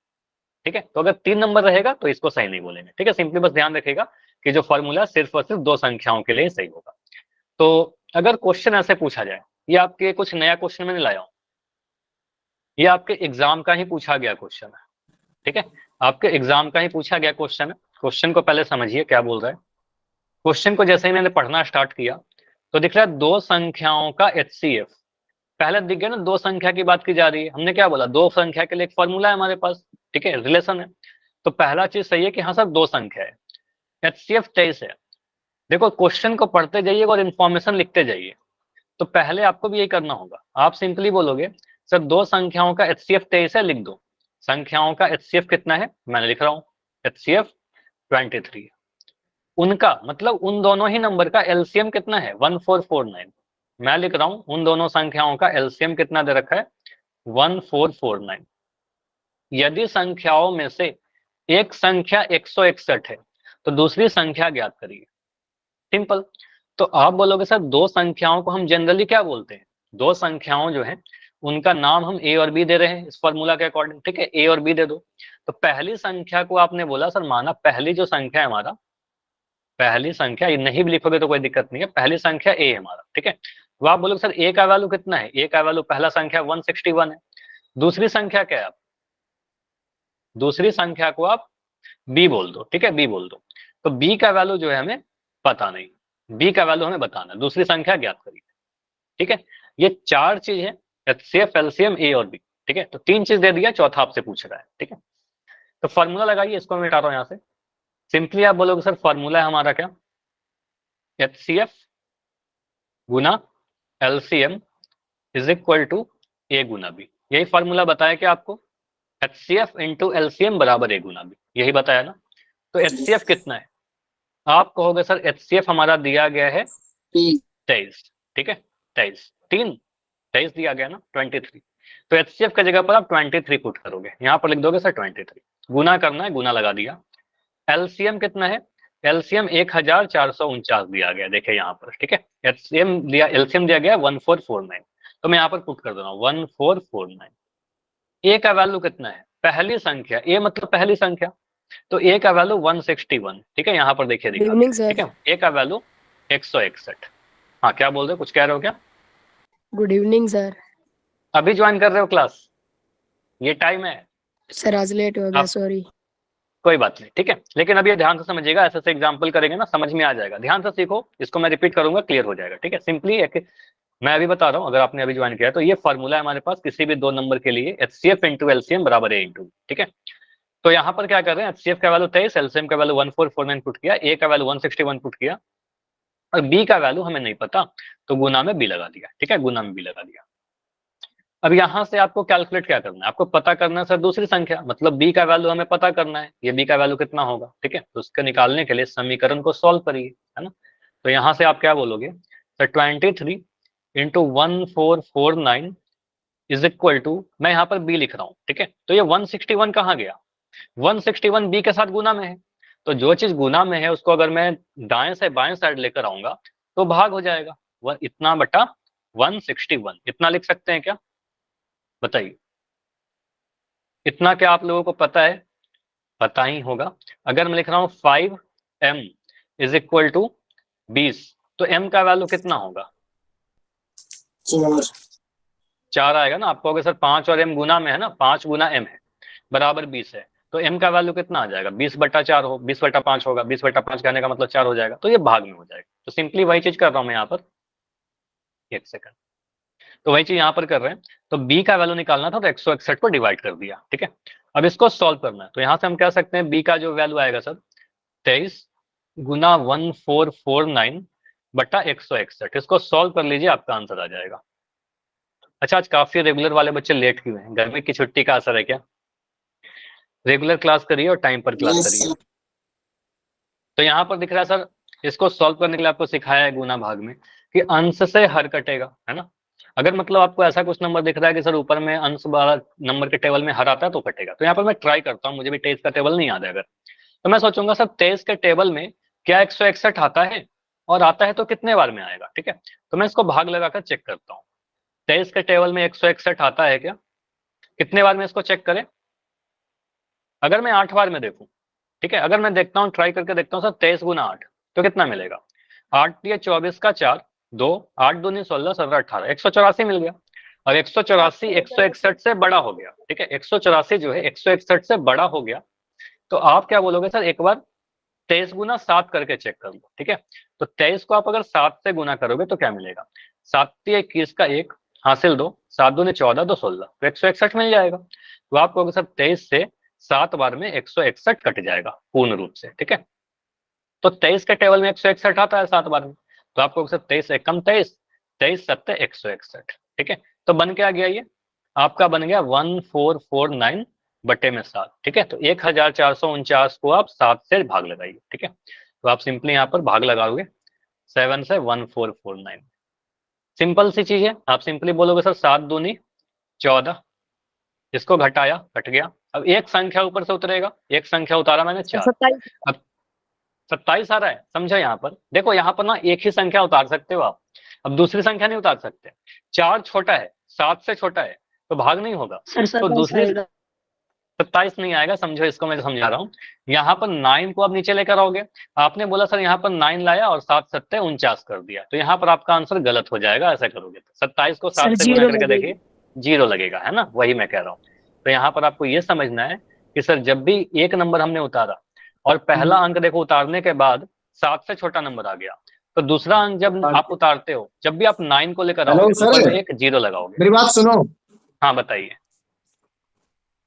ठीक है, तो अगर 3 नंबर रहेगा तो इसको सही नहीं बोलेंगे। ठीक है, सिंपली बस ध्यान रखिएगा कि जो फॉर्मूला सिर्फ और सिर्फ 2 संख्याओं के लिए सही होगा। तो अगर क्वेश्चन ऐसे पूछा जाए, ये आपके कुछ नया क्वेश्चन में नहीं लाया हूं, ये आपके एग्जाम का ही पूछा गया क्वेश्चन है। ठीक है, आपके एग्जाम का ही पूछा गया क्वेश्चन है। क्वेश्चन को पहले समझिए क्या बोल रहा है। क्वेश्चन को जैसे ही मैंने पढ़ना स्टार्ट किया तो दिख रहा है 2 संख्याओं का एचसीएफ। पहले दिख गया ना, 2 संख्या की बात की जा रही है, हमने क्या बोला, 2 संख्या के लिए एक फॉर्मूला है हमारे पास। ठीक है, रिलेशन है। तो पहला चीज सही है कि हाँ सर 2 संख्या है, एचसीएफ 23 है। देखो क्वेश्चन को पढ़ते जाइए और इन्फॉर्मेशन लिखते जाइए। तो पहले आपको भी यही करना होगा, आप सिंपली बोलोगे सर 2 संख्याओं का एचसीएफ 23 है, लिख दो। संख्याओं का एचसीएफ कितना है, मैंने लिख रहा हूं एचसीएफ 23 है। उनका मतलब उन दोनों ही नंबर का एलसीएम कितना है, 1449। मैं लिख रहा हूं उन दोनों संख्याओं का एलसीएम कितना दे रखा है, 1449। यदि संख्याओं में से एक संख्या 161 है तो दूसरी संख्या ज्ञात करिए। सिंपल। तो आप बोलोगे सर 2 संख्याओं को हम जनरली क्या बोलते हैं, 2 संख्याओं जो है उनका नाम हम ए और बी दे रहे हैं इस फॉर्मूला के अकॉर्डिंग। ठीक है, ए और बी दे दो। तो पहली संख्या को आपने बोला सर, माना पहली जो संख्या है हमारा, पहली संख्या, ये नहीं भी लिखोगे तो कोई दिक्कत नहीं है, पहली संख्या ए है हमारा। ठीक है, तो आप बोलोगे सर ए का वैल्यू कितना है, ए का वैल्यू पहला संख्या 161 है। दूसरी संख्या क्या है, आप दूसरी संख्या को आप बी बोल दो। ठीक है, बी बोल दो। तो बी का वैल्यू जो है हमें पता नहीं, बी का वैल्यू हमें बताना है, दूसरी संख्या ज्ञात करिए। ठीक है, ये 4 चीज है, एचसीएफ एलसीएम ए और बी। ठीक है, तो 3 चीज दे दिया, चौथा आपसे पूछ रहा है। ठीक है, तो फॉर्मूला लगाइए, इसको मैं मिटा रहा हूं यहां से। सिंपली आप बोलोगे सर फॉर्मूला है हमारा क्या, एचसीएफ गुना LCM is equal to A गुना बी। यही फॉर्मूला बताया क्या आपको, एचसीएफ इंटू एलसीएम बराबर ए गुना बी, यही बताया ना। तो एचसीएफ कितना है, आप कहोगे सर एचसीएफ हमारा दिया गया है 23। ठीक है, 23 दिया गया ना, 23। तो एचसीएफ की जगह पर आप 23 पुट करोगे, यहाँ पर लिख दोगे सर 23। गुना करना है, गुना लगा दिया। एलसीएम कितना है, एलसीएम 1449 दिया गया, देखिए यहाँ पर, ठीक है। एलसीएम दिया गया 1449, तो मैं यहाँ पर पुट कर दे रहा हूँ 1449। ए का वैल्यू कितना है, पहली संख्या, ए मतलब पहली संख्या, तो ए का वैल्यू 161, ठीक है। यहाँ पर देखिए गुड इवनिंग दिखा, ठीक सर। है, ए का वैल्यू 161। हाँ क्या बोल रहे हो, कुछ कह रहे हो क्या? Good evening sir. अभी ज्वाइन कर रहे हो क्लास, ये टाइम है सर आज लेट हो गया, आप, सॉरी। कोई बात नहीं, ठीक है। लेकिन अभी ध्यान से समझिएगा, ऐसे ऐसे एग्जाम्पल करेंगे ना समझ में आ जाएगा, ध्यान से सीखो, इसको मैं रिपीट करूंगा, क्लियर हो जाएगा, ठीक है। सिंपली एक, मैं अभी बता रहा हूँ, अगर आपने अभी ज्वाइन किया है तो ये फॉर्मूला है हमारे पास किसी भी दो नंबर के लिए, एचसीएफ इंटू एलसीएम बराबर ए इंटू, ठीक है। तो यहाँ पर क्या कर रहे हैं, एचसीएफ का वैल्यू 23, एलसीएम का वैल्यू 1449 पुट किया, ए का वैल्यू 161 पुट किया, और बी का वैल्यू हमें नहीं पता, तो गुना में बी लगा दिया, ठीक है, गुना में बी लगा दिया। अब यहां से आपको कैलकुलेट क्या करना है, आपको पता करना है सर दूसरी संख्या, मतलब बी का वैल्यू हमें पता करना है, ये बी का वैल्यू कितना होगा, ठीक है। तो उसके निकालने के लिए समीकरण को सॉल्व करिए, है ना। तो यहां से आप क्या बोलोगे, sir 23 into 1449 is equal to, मैं यहाँ पर बी लिख रहा हूँ, ठीक है। तो ये 161 कहाँ गया, 161 बी के साथ गुना में है, तो जो चीज गुना में है उसको अगर मैं दाएं से बाएं साइड लेकर आऊंगा तो भाग हो जाएगा, इतना बटा 161, इतना लिख सकते हैं क्या, बताइए। इतना क्या आप लोगों को पता है, पता ही होगा। अगर मैं लिख रहा हूं 5m इज इक्वल टू 20, तो m का वैल्यू कितना होगा, 4 आएगा ना। आपको अगर सर 5 और m गुना में है ना, 5 गुना m है बराबर 20 है, तो m का वैल्यू कितना आ जाएगा, 20/4 हो, 20/5 होगा, 20/5 कहने का मतलब 4 हो जाएगा, तो ये भाग में हो जाएगा। तो सिंपली वही चीज कर रहा हूं मैं यहाँ पर, एक सेकंड, तो वही चीज यहाँ पर कर रहे हैं। तो b का वैल्यू निकालना था तो 161 को डिवाइड कर दिया, ठीक है। अब इसको सॉल्व करना है, तो यहाँ से हम कह सकते हैं b का जो वैल्यू आएगा सर 23 गुना 1449 बटा 161, इसको सॉल्व कर लीजिए, आपका आंसर आ जाएगा। अच्छा, आज काफी रेगुलर वाले बच्चे लेट क्यों हैं, गर्मी की छुट्टी का असर है क्या? रेगुलर क्लास करिए और टाइम पर क्लास करिए। तो यहाँ पर दिख रहा है सर, इसको सॉल्व करने के लिए आपको सिखाया है गुना भाग में कि अंश से हर कटेगा, है ना। अगर मतलब आपको ऐसा कुछ नंबर दिख रहा है कि सर ऊपर में अंश वाला नंबर के टेबल में हर आता है तो कटेगा, तो यहाँ पर मैं ट्राई करता हूँ, मुझे भी 23 का टेबल नहीं याद है अगर, तो मैं सोचूंगा सर 23 के टेबल में क्या 161 आता है, और आता है तो कितने बार में आएगा, ठीक है। तो मैं इसको भाग लगाकर चेक करता हूँ, 23 के टेबल में 161 आता है क्या, कितने बार में इसको चेक करें, अगर मैं 8 बार में देखूं, ठीक है, अगर मैं देखता हूँ, ट्राई करके देखता हूँ सर 23 गुना 8 तो कितना मिलेगा, 8 या 24 का 4, 2, 8 दूनी 16, 17, 18, 184 मिल गया। और 184 161 से बड़ा हो गया, ठीक है, 184 जो है 161 से बड़ा हो गया, तो आप क्या बोलोगे सर, एक बार 23 गुना 7 करके चेक कर लो, ठीक है। तो 23 को आप अगर 7 से गुना करोगे तो क्या मिलेगा, 7 21 का 1 हासिल 2, 7 दूनी 14, 2 16, तो 161 मिल जाएगा। तो आप कहोगे सर 23 से 7 बार में 161 कट जाएगा पूर्ण रूप से, ठीक है। तो 23 के टेबल में 161 आता है 7 बार में, तो आपको सर 23 एकम 23, 23 सत्ते 161, ठीक है। तो बन क्या गया, ये आपका बन गया 1449 बटे में 7, ठीक है। तो 1449 को आप 7 से भाग लगाइए, ठीक है। तो आप सिंपली यहाँ पर भाग लगाओगे 7 से 1449, सिंपल सी चीज है। आप सिंपली बोलोगे सर 7 दूनी 14, इसको घटाया कट गया, अब एक संख्या ऊपर से उतरेगा, एक संख्या उतारा मैंने 4, 27। अब 27 आ रहा है, समझो यहाँ पर देखो, यहाँ पर ना एक ही संख्या उतार सकते हो आप, अब दूसरी संख्या नहीं उतार सकते, 4 छोटा है 7 से छोटा है तो भाग नहीं होगा, तो दूसरी 27 नहीं आएगा, समझो इसको मैं समझा रहा हूँ। यहाँ पर 9 को आप नीचे लेकर आओगे, आपने बोला सर यहाँ पर 9 लाया और 7 सत्ते 49 कर दिया, तो यहाँ पर आपका आंसर गलत हो जाएगा, ऐसा करोगे तो 27 को 7 से गुना करके देखिए 0 लगेगा, है ना, वही मैं कह रहा हूँ। तो यहाँ पर आपको ये समझना है कि सर जब भी एक नंबर हमने उतारा और पहला अंक देखो उतारने के बाद 7 से छोटा नंबर आ गया, तो दूसरा अंक जब आप उतारते हो, जब भी आप 9 को लेकर आओगे ऊपर में एक 0 लगाओगे। मेरी बात सुनो। हाँ बताइए,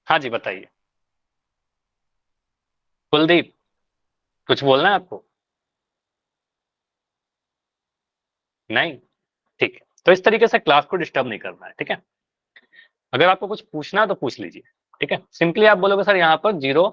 हाँ जी बताइए कुलदीप, कुछ बोलना है आपको? नहीं, ठीक है। तो इस तरीके से क्लास को डिस्टर्ब नहीं करना है, ठीक है। अगर आपको कुछ पूछना है तो पूछ लीजिए, ठीक है। सिंपली आप बोलोगे सर यहाँ पर 0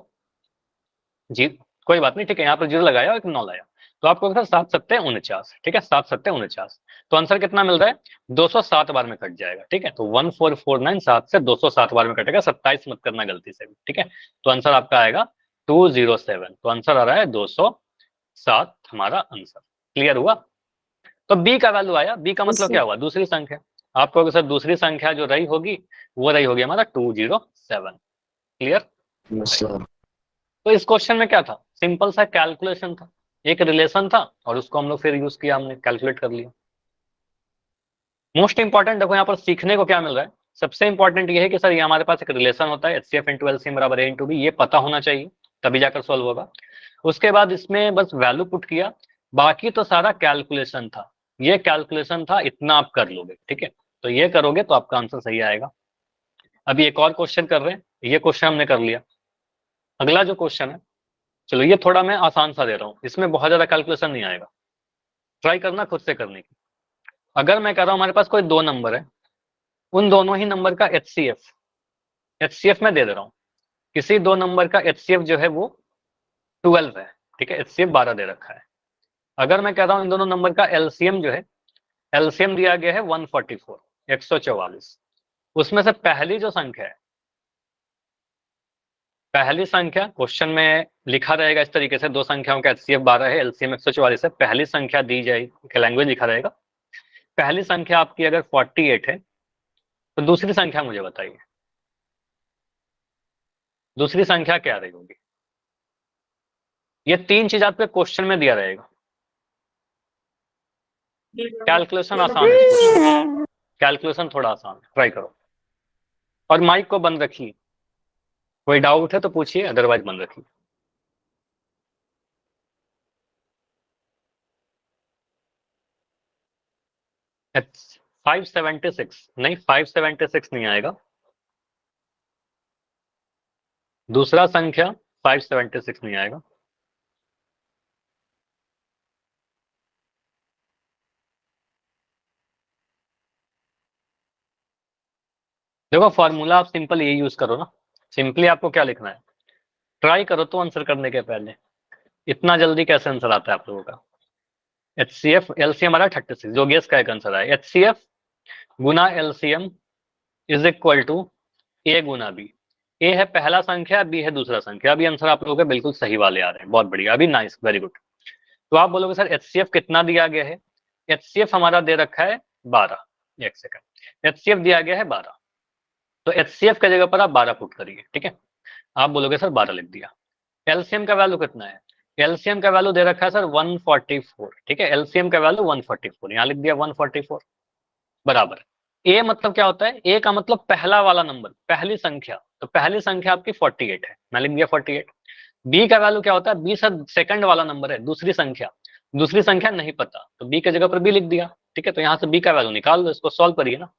जी, कोई बात नहीं, ठीक है, यहाँ पर 0 लगाया और एक 9 लाया, तो आपको सर 7 सत्ते 49, ठीक है, 7 सत्ते 49, तो आंसर कितना मिल रहा है, 207 बार में कट जाएगा, ठीक है। तो 1449 7 से 207 बार में कटेगा, 27 मत करना गलती से भी, ठीक है। तो आंसर आपका आएगा 207, तो आंसर आ रहा है 207, 7 हमारा आंसर। क्लियर हुआ? तो बी का वैल्यू आया। बी का मतलब sir. क्या हुआ? दूसरी संख्या। आप कहोगे सर दूसरी संख्या जो रही होगी वो रही होगी हमारा 207। क्लियर? तो इस क्वेश्चन में क्या था? सिंपल सा कैलकुलेशन था, एक रिलेशन था और उसको हम लोग फिर यूज किया, हमने कैलकुलेट कर लिया। मोस्ट इंपॉर्टेंट देखो यहाँ पर सीखने को क्या मिल रहा है, सबसे इंपॉर्टेंट ये है कि सर ये हमारे पास एक रिलेशन होता है HCF इंटू एलसीएम बराबर A इंटू बी, ये पता होना चाहिए तभी जाकर सॉल्व होगा। उसके बाद इसमें बस वैल्यू पुट किया, बाकी तो सारा कैलकुलेशन था। ये कैलकुलेशन था, इतना आप कर लोगे, ठीक है? तो ये करोगे तो आपका आंसर सही आएगा। अभी एक और क्वेश्चन कर रहे हैं, ये क्वेश्चन हमने कर लिया। अगला जो क्वेश्चन है, चलो ये थोड़ा मैं आसान सा दे रहा हूँ, इसमें बहुत ज्यादा कैलकुलेशन नहीं आएगा, ट्राई करना खुद से करने की। अगर मैं कह रहा हूँ हमारे पास कोई दो नंबर है, उन दोनों ही नंबर का एचसीएफ मैं दे रहा हूँ। किसी दो नंबर का एचसीएफ जो है वो 12 है, ठीक है? एचसीएफ 12 दे रखा है। अगर मैं कह रहा हूँ इन दोनों नंबर का एलसीएम जो है, एलसीएम दिया गया है 144, 144। उसमें से पहली जो संख्या है, पहली संख्या क्वेश्चन में लिखा रहेगा इस तरीके से, दो संख्याओं का एचसीएफ 12 है, एलसीएम 144 है, पहली संख्या दी जाएगी, लैंग्वेज लिखा रहेगा। पहली संख्या आपकी अगर 48 है तो दूसरी संख्या मुझे बताइए, दूसरी संख्या क्या रही होगी? ये तीन चीज आपके क्वेश्चन में दिया रहेगा। कैलकुलेशन आसान है, कैलकुलेशन थोड़ा आसान है, ट्राई करो। और माइक को बंद रखिए, कोई डाउट है तो पूछिए, अदरवाइज बंद रखिए। It's 576 नहीं, 576 नहीं आएगा। दूसरा संख्या 576 नहीं आएगा। देखो फॉर्मूला आप सिंपल ये यूज करो ना, सिंपली आपको क्या लिखना है, ट्राई करो तो आंसर करने के पहले। इतना जल्दी कैसे आंसर आता है आप लोगों का? HCF एलसीएम हमारा 36, जो गेस का एक आंसर है। HCF गुना LCM is equal to A गुना बी। ए है पहला संख्या, बी है दूसरा संख्या। अभी आंसर आप लोगों के बिल्कुल सही वाले आ रहे हैं, बहुत बढ़िया, अभी नाइस, वेरी गुड। तो आप बोलोगे सर HCF कितना दिया गया है? HCF हमारा दे रखा है 12। एक सेकंड, HCF दिया गया है 12, तो HCF की जगह पर आप 12 पुट करिए, ठीक है? आप बोलोगे सर 12 लिख दिया। एलसीएम का वैल्यू कितना है? एलसीएम का वैल्यू दे रखा है सर 144, ठीक है? एलसीएम का वैल्यू 144, यहाँ लिख दिया 144 बराबर। ए मतलब क्या होता है? ए का मतलब पहला वाला नंबर, पहली संख्या, तो पहली संख्या आपकी 48 है, मैं लिख दिया 48। बी का वैल्यू क्या होता है? बी सर सेकंड वाला नंबर है, दूसरी संख्या, दूसरी संख्या नहीं पता, तो बी की जगह पर बी लिख दिया, ठीक है? तो यहाँ से बी का वैल्यू निकाल दो, इसको सॉल्व करिए ना,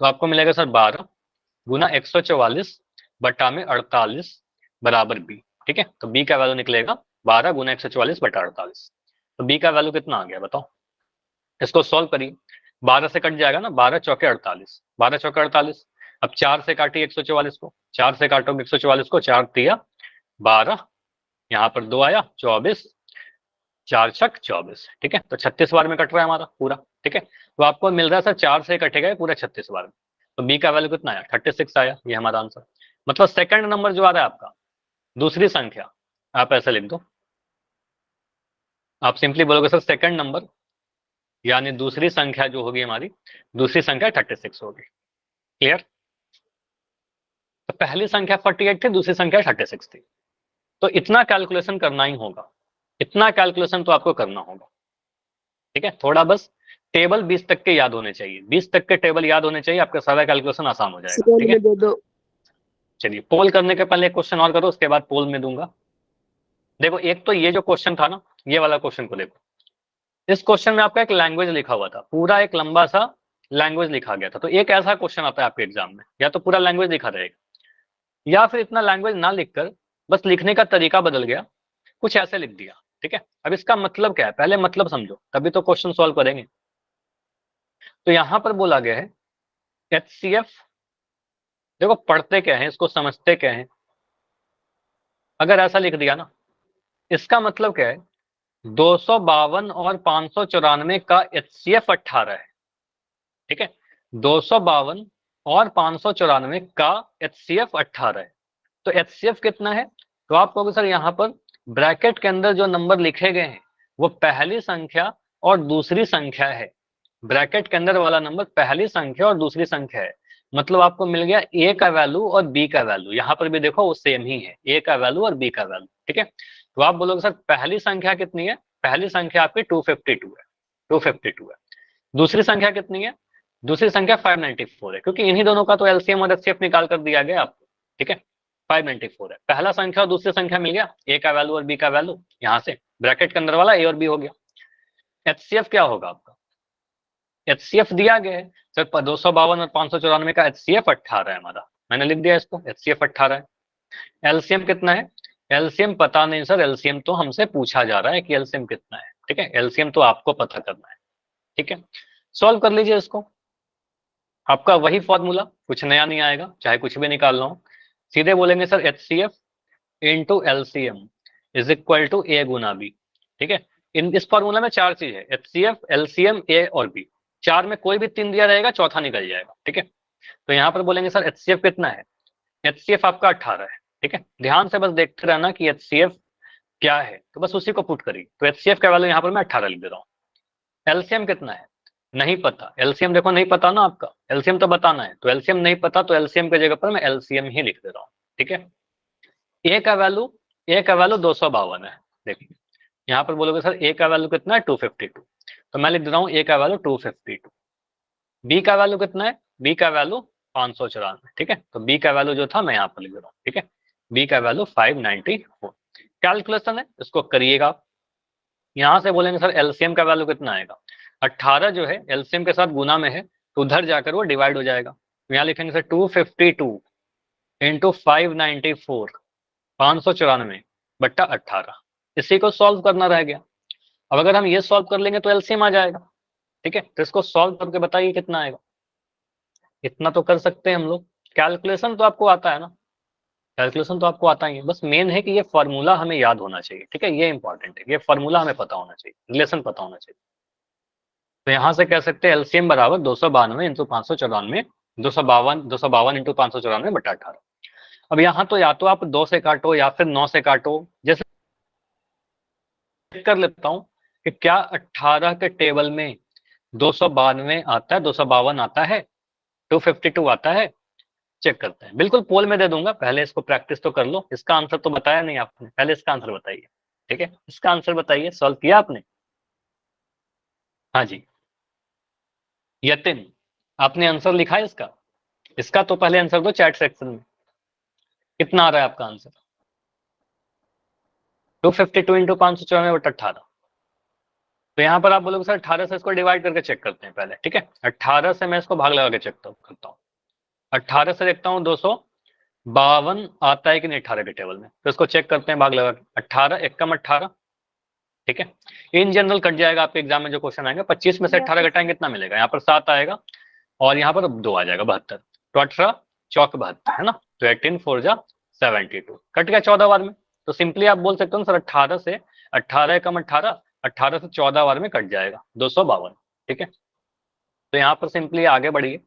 तो आपको मिलेगा सर 12 गुना 144 बटा में 48 बराबर बी, ठीक है? तो बी का वैल्यू निकलेगा 12 गुना 144 बटा 48। तो बी का वैल्यू कितना आ गया बताओ? इसको सॉल्व करिए, 12 से कट जाएगा ना, 12 चौके 48, 12 चौके 48। अब 4 से काटिए 144 को, 4 से काटोगे 144 को, 4 तिया 12, यहाँ पर 2 आया 24, 4 छक 24, ठीक है? तो 36 बार में कट रहा है हमारा पूरा, ठीक है? तो आपको मिल रहा है सर 4 से कटेगा पूरा 36 बार में, तो बी का वैल्यू कितना आया? 36 आया, ये हमारा आंसर। मतलब सेकंड नंबर जो आ रहा है आपका, दूसरी संख्या, आप ऐसे लिख दो, आप सिंपली बोलोगे सर सेकंड नंबर यानी दूसरी संख्या जो होगी हमारी, दूसरी संख्या 36 होगी। क्लियर? तो पहली संख्या 48 थी, दूसरी संख्या 36 थी, तो इतना कैलकुलेशन करना ही होगा, इतना कैलकुलेशन तो आपको करना होगा, ठीक है? थोड़ा बस टेबल 20 तक के याद होने चाहिए, 20 तक के टेबल याद होने चाहिए, आपका सारा कैलकुलेशन आसान हो जाएगा, सेकंड ठीक में है? दे दो। चलिए पोल करने के पहले एक क्वेश्चन और करो, उसके बाद पोल में दूंगा। देखो एक तो ये जो क्वेश्चन था ना, ये वाला क्वेश्चन को देखो, इस क्वेश्चन में आपका एक लैंग्वेज लिखा हुआ था, पूरा एक लंबा सा लैंग्वेज लिखा गया था। तो एक ऐसा क्वेश्चन आता है आपके एग्जाम में, या तो पूरा लैंग्वेज लिखा रहेगा, या फिर इतना लैंग्वेज ना लिखकर बस लिखने का तरीका बदल गया, कुछ ऐसे लिख दिया, ठीक है? अब इसका मतलब क्या है, पहले मतलब समझो तभी तो क्वेश्चन सॉल्व करेंगे। तो यहां पर बोला गया है HCF, देखो पढ़ते क्या है, इसको समझते क्या है। अगर ऐसा लिख दिया ना, इसका मतलब क्या है, 252 और 594 का HCF 18 है, ठीक है? 252 और 594 का HCF 18 है, तो HCF कितना है? तो आप कहोगे सर यहाँ पर ब्रैकेट के अंदर जो नंबर लिखे गए हैं वो पहली संख्या और दूसरी संख्या है। ब्रैकेट के अंदर वाला नंबर पहली संख्या और दूसरी संख्या है, मतलब आपको मिल गया ए का वैल्यू और बी का वैल्यू। यहाँ पर भी देखो वो सेम ही है, ए का वैल्यू और बी का वैल्यू। ठीक है, तो आप बोलोगे सर पहली संख्या कितनी है? पहली संख्या आपकी 252 है, 252 है। दूसरी संख्या कितनी है? दूसरी संख्या 594 है, क्योंकि इन्हीं दोनों का तो एलसीएम और एचसीएफ निकाल कर दिया गया आपको। ठीक है, 594 है। पहला संख्या और दूसरी संख्या मिल गया, ए का वैल्यू और बी का वैल्यू। यहाँ से ब्रैकेट के अंदर वाला ए और बी हो गया। एचसीएफ क्या होगा आपका? एचसीएफ दिया गया है सर 252 और 594 का एचसीएफ 18 है हमारा, मैंने लिख दिया इसको, एचसीएफ 18 है। एलसीएम कितना है? एलसीएम पता नहीं सर, एलसीएम तो हमसे पूछा जा रहा है कि एलसीएम कितना है। ठीक है, एलसीएम तो आपको पता करना है। ठीक है, सॉल्व कर लीजिए इसको। आपका वही फॉर्मूला, कुछ नया नहीं आएगा, चाहे कुछ भी निकालना हो। सीधे बोलेंगे sir HCF into LCM is equal to A गुना बी। ठीक है, इस फॉर्मूला में चार चीज है, एचसीएफ, एलसीएम, ए और बी। चार में कोई भी तीन दिया रहेगा, चौथा निकल जाएगा। ठीक है, तो यहाँ पर बोलेंगे सर एचसीएफ कितना है? एचसीएफ आपका 18 है। ठीक है, ध्यान से बस देखते रहना कि एचसीएफ क्या है, तो बस उसी को पुट करिए। तो एचसीएफ का वैल्यू यहाँ पर मैं 18 लिख दे रहा हूँ। एलसीएम कितना है? नहीं पता। एलसीएम देखो नहीं पता ना आपका, एलसीएम तो बताना है, तो एलसीएम नहीं पता, तो एलसीएम की जगह पर मैं एलसीएम ही लिख दे रहा हूँ। ठीक है, ए का वैल्यू, ए का वैल्यू 252 है। देखिए यहाँ पर बोलोगे सर ए का वैल्यू कितना है? 252, तो मैं लिख दे रहा हूँ ए का वैल्यू 252। बी का वैल्यू कितना है? बी का वैल्यू 594। ठीक है, तो बी का वैल्यू जो था मैं यहाँ पर लिख दे रहा हूँ। ठीक है, बी का वैल्यू 594। कैलकुलेशन है, इसको करिएगा आप। यहाँ से बोलेंगे सर एलसीएम का वैल्यू कितना आएगा? 18 जो है एलसीएम के साथ गुना में है, तो उधर जाकर वो डिवाइड हो जाएगा। तो यहाँ लिखेंगे सर 252 इंटू 594, 594 बट्टा 18। इसी को सॉल्व करना रह गया। अब अगर हम ये सॉल्व कर लेंगे तो एलसीएम आ जाएगा। ठीक है, तो इसको सॉल्व करके बताइए कितना आएगा। इतना तो कर सकते हैं हम लोग, कैलकुलेशन तो आपको आता है ना, कैलकुलेशन तो आपको आता ही है। बस मेन है कि ये फॉर्मूला हमें याद होना चाहिए। ठीक है, ये इंपॉर्टेंट है, ये फॉर्मूला हमें पता होना चाहिए, रिलेशन पता होना चाहिए। तो यहाँ से कह सकते हैं एलसीएम बराबर 292 इंटू 594, 252 इंटू 594 बटा 18। अब यहाँ तो या तो आप 2 से काटो या फिर 9 से काटो, जैसे कर लेता हूँ कि क्या 18 के टेबल में 292 आता है, 252 आता है, 252 आता है? चेक करते हैं, बिल्कुल पोल में दे दूंगा, पहले इसको प्रैक्टिस तो कर लो। इसका आंसर तो बताया नहीं आपने, पहले इसका आंसर बताइए। ठीक है, इसका आंसर बताइए, सॉल्व किया आपने? हाँ जी यतिन, आपने आंसर लिखा है इसका? इसका तो पहले आंसर दो चैट सेक्शन में। कितना आ रहा है आपका आंसर? 252 इंटू 594 बटा 18। तो यहाँ पर आप बोलोगे सर 18 से इसको डिवाइड करके चेक करते हैं पहले। ठीक है, 18 से मैं इसको भाग लगा के चेक करता हूँ। 18 से देखता हूँ 252 आता है कि नहीं 18 के टेबल में, तो इसको चेक करते हैं भाग लगा के। 18 एक कम 18। ठीक है, इन जनरल कट जाएगा, आपके एग्जाम में जो क्वेश्चन आएंगे 25 में से 18 घटाएंगे कितना मिलेगा? यहाँ पर 7 आएगा और यहाँ पर 2 आ जाएगा 72, तो 18 चौक 72 है ना, तो 18 4 जा 72, कट गया 14 बार में। तो सिंपली आप बोल सकते हो सर 18 से 18 कम 18, 18 से 14 बार में कट जाएगा 252। ठीक है, तो यहाँ पर सिंपली आगे बढ़िए,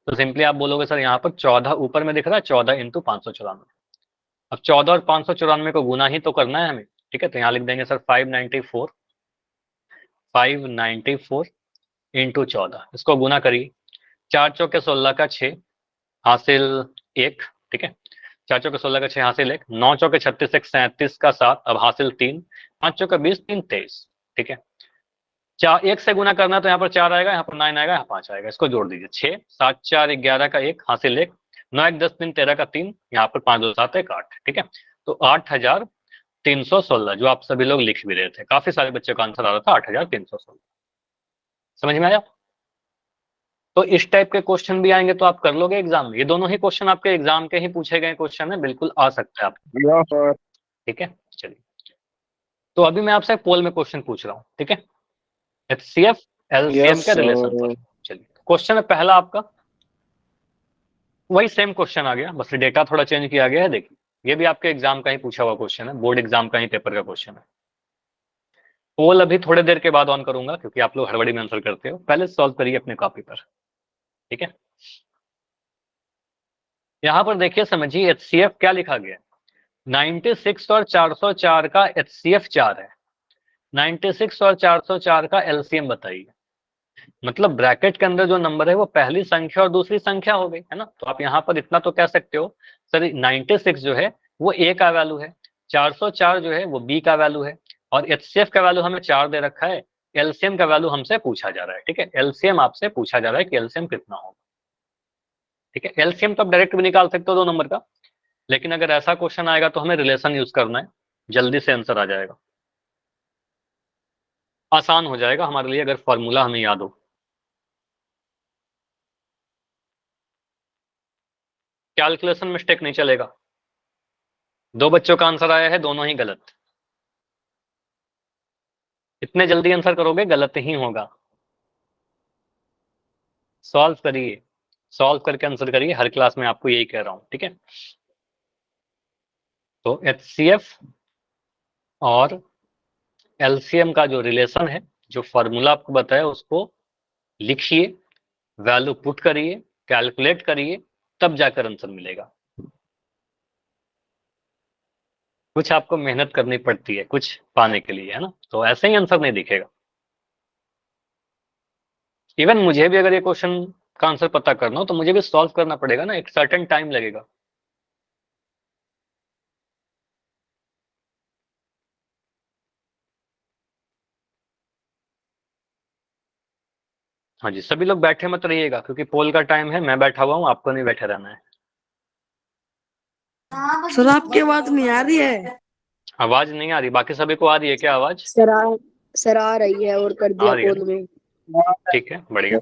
तो सिंपली आप बोलोगे सर यहाँ पर 14 ऊपर में दिख रहा है, 14 इंटू 594। अब 14 और 594 को गुना ही तो करना है हमें। ठीक है, तो यहाँ लिख देंगे सर 594, 594 इंटू 14, इसको गुना करिए। 4 चौके 16 का 6 हासिल 1। ठीक है, 4 चौके 16 का 6 हासिल 1, 9 चौके 36 1 37 का 7 अब हासिल 3, 5 चौके 20 3 23। ठीक है, 4 1 से गुना करना तो यहाँ पर 4 आएगा, यहाँ पर 9 आएगा, यहाँ 5 आएगा, इसको जोड़ दीजिए। 6 7 4 11 का 1 हासिल 1, 9 1 10 3 13 का 3, यहाँ पर 5 2 7 1 8। ठीक है, तो 8316 जो आप सभी लोग लिख भी रहे थे, काफी सारे बच्चों का आंसर आ रहा था 8316। समझ में आया? तो इस टाइप के क्वेश्चन भी आएंगे तो आप कर लोगे एग्जाम में। ये दोनों ही क्वेश्चन आपके एग्जाम के ही पूछे गए क्वेश्चन है, बिल्कुल आ सकता है आप। ठीक है, चलिए तो अभी मैं आपसे पोल में क्वेश्चन पूछ रहा हूँ। ठीक है, एचसीएफ एलसीएम के रिलेशन पर। चलिए क्वेश्चन है पहला आपका, वही सेम क्वेश्चन आ गया, बस डेटा थोड़ा चेंज किया गया है। देखिए ये भी आपके एग्जाम का ही पूछा हुआ क्वेश्चन है, बोर्ड एग्जाम का ही पेपर का क्वेश्चन है। पोल अभी थोड़ी देर के बाद ऑन करूंगा क्योंकि आप लोग हड़बड़ी में आंसर करते हो, पहले सॉल्व करिए अपने कॉपी पर। ठीक है, यहाँ पर देखिए समझिए एचसीएफ क्या लिखा गया है। 96 और 404 का एचसीएफ 4 है, 96 और 404 का एलसीएम बताइए। मतलब ब्रैकेट के अंदर जो नंबर है वो पहली संख्या और दूसरी संख्या हो गई है ना। तो आप यहाँ पर इतना तो कह सकते हो सर 96 जो है वो ए का वैल्यू है, 404 जो है वो बी का वैल्यू है, और एचसीएफ का वैल्यू हमें 4 दे रखा है, एलसीएम का वैल्यू हमसे पूछा जा रहा है। ठीक है, एलसीएम आपसे पूछा जा रहा है कि एलसीएम कितना होगा। ठीक है, एलसीएम तो आप डायरेक्ट भी निकाल सकते हो दो नंबर का, लेकिन अगर ऐसा क्वेश्चन आएगा तो हमें रिलेशन यूज करना है, जल्दी से आंसर आ जाएगा, आसान हो जाएगा हमारे लिए अगर फॉर्मूला हमें याद हो। कैलकुलेशन मिस्टेक नहीं चलेगा। दो बच्चों का आंसर आया है, दोनों ही गलत। इतने जल्दी आंसर करोगे गलत ही होगा। सॉल्व करिए, सॉल्व करके आंसर करिए, हर क्लास में आपको यही कह रहा हूं। ठीक है, तो एचसीएफ और एलसीएम का जो रिलेशन है, जो फॉर्मूला आपको बताया उसको लिखिए, वैल्यू पुट करिए, कैलकुलेट करिए, तब जाकर आंसर मिलेगा। कुछ आपको मेहनत करनी पड़ती है कुछ पाने के लिए, है ना, तो ऐसे ही आंसर नहीं दिखेगा। इवन मुझे भी अगर ये क्वेश्चन का आंसर पता करना हो तो मुझे भी सॉल्व करना पड़ेगा ना, एक सर्टेन टाइम लगेगा। हाँ जी, सभी लोग बैठे मत रहिएगा क्योंकि पोल का टाइम है, मैं बैठा हुआ हूँ, आपको नहीं बैठे रहना है। सर आपकी आवाज नहीं आ रही है। आवाज नहीं आ रही? बाकी सभी को आ रही है क्या आवाज? सर आ रही है और कर आ दिया रही है पोल ना? में। ठीक है, बढ़िया।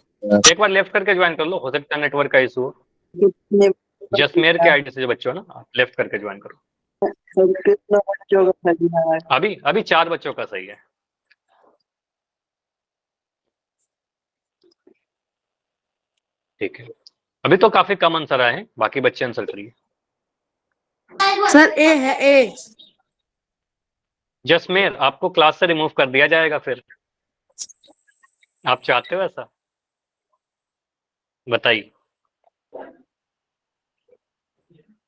एक बार लेफ्ट करके ज्वाइन कर लो, हो सकता है नेटवर्क का इशू हो। कितने जसमेर के आईडी से जो बच्चे हो ना, आप लेफ्ट करके ज्वाइन करो। कितना बच्चों का सही है? अभी अभी 4 बच्चों का सही है। ठीक है, अभी तो काफी कम आंसर आए हैं, बाकी बच्चे आंसर करिए। सर ए है ए। जसमेर, आपको क्लास से रिमूव कर दिया जाएगा फिर, आप चाहते हो ऐसा? बताइए।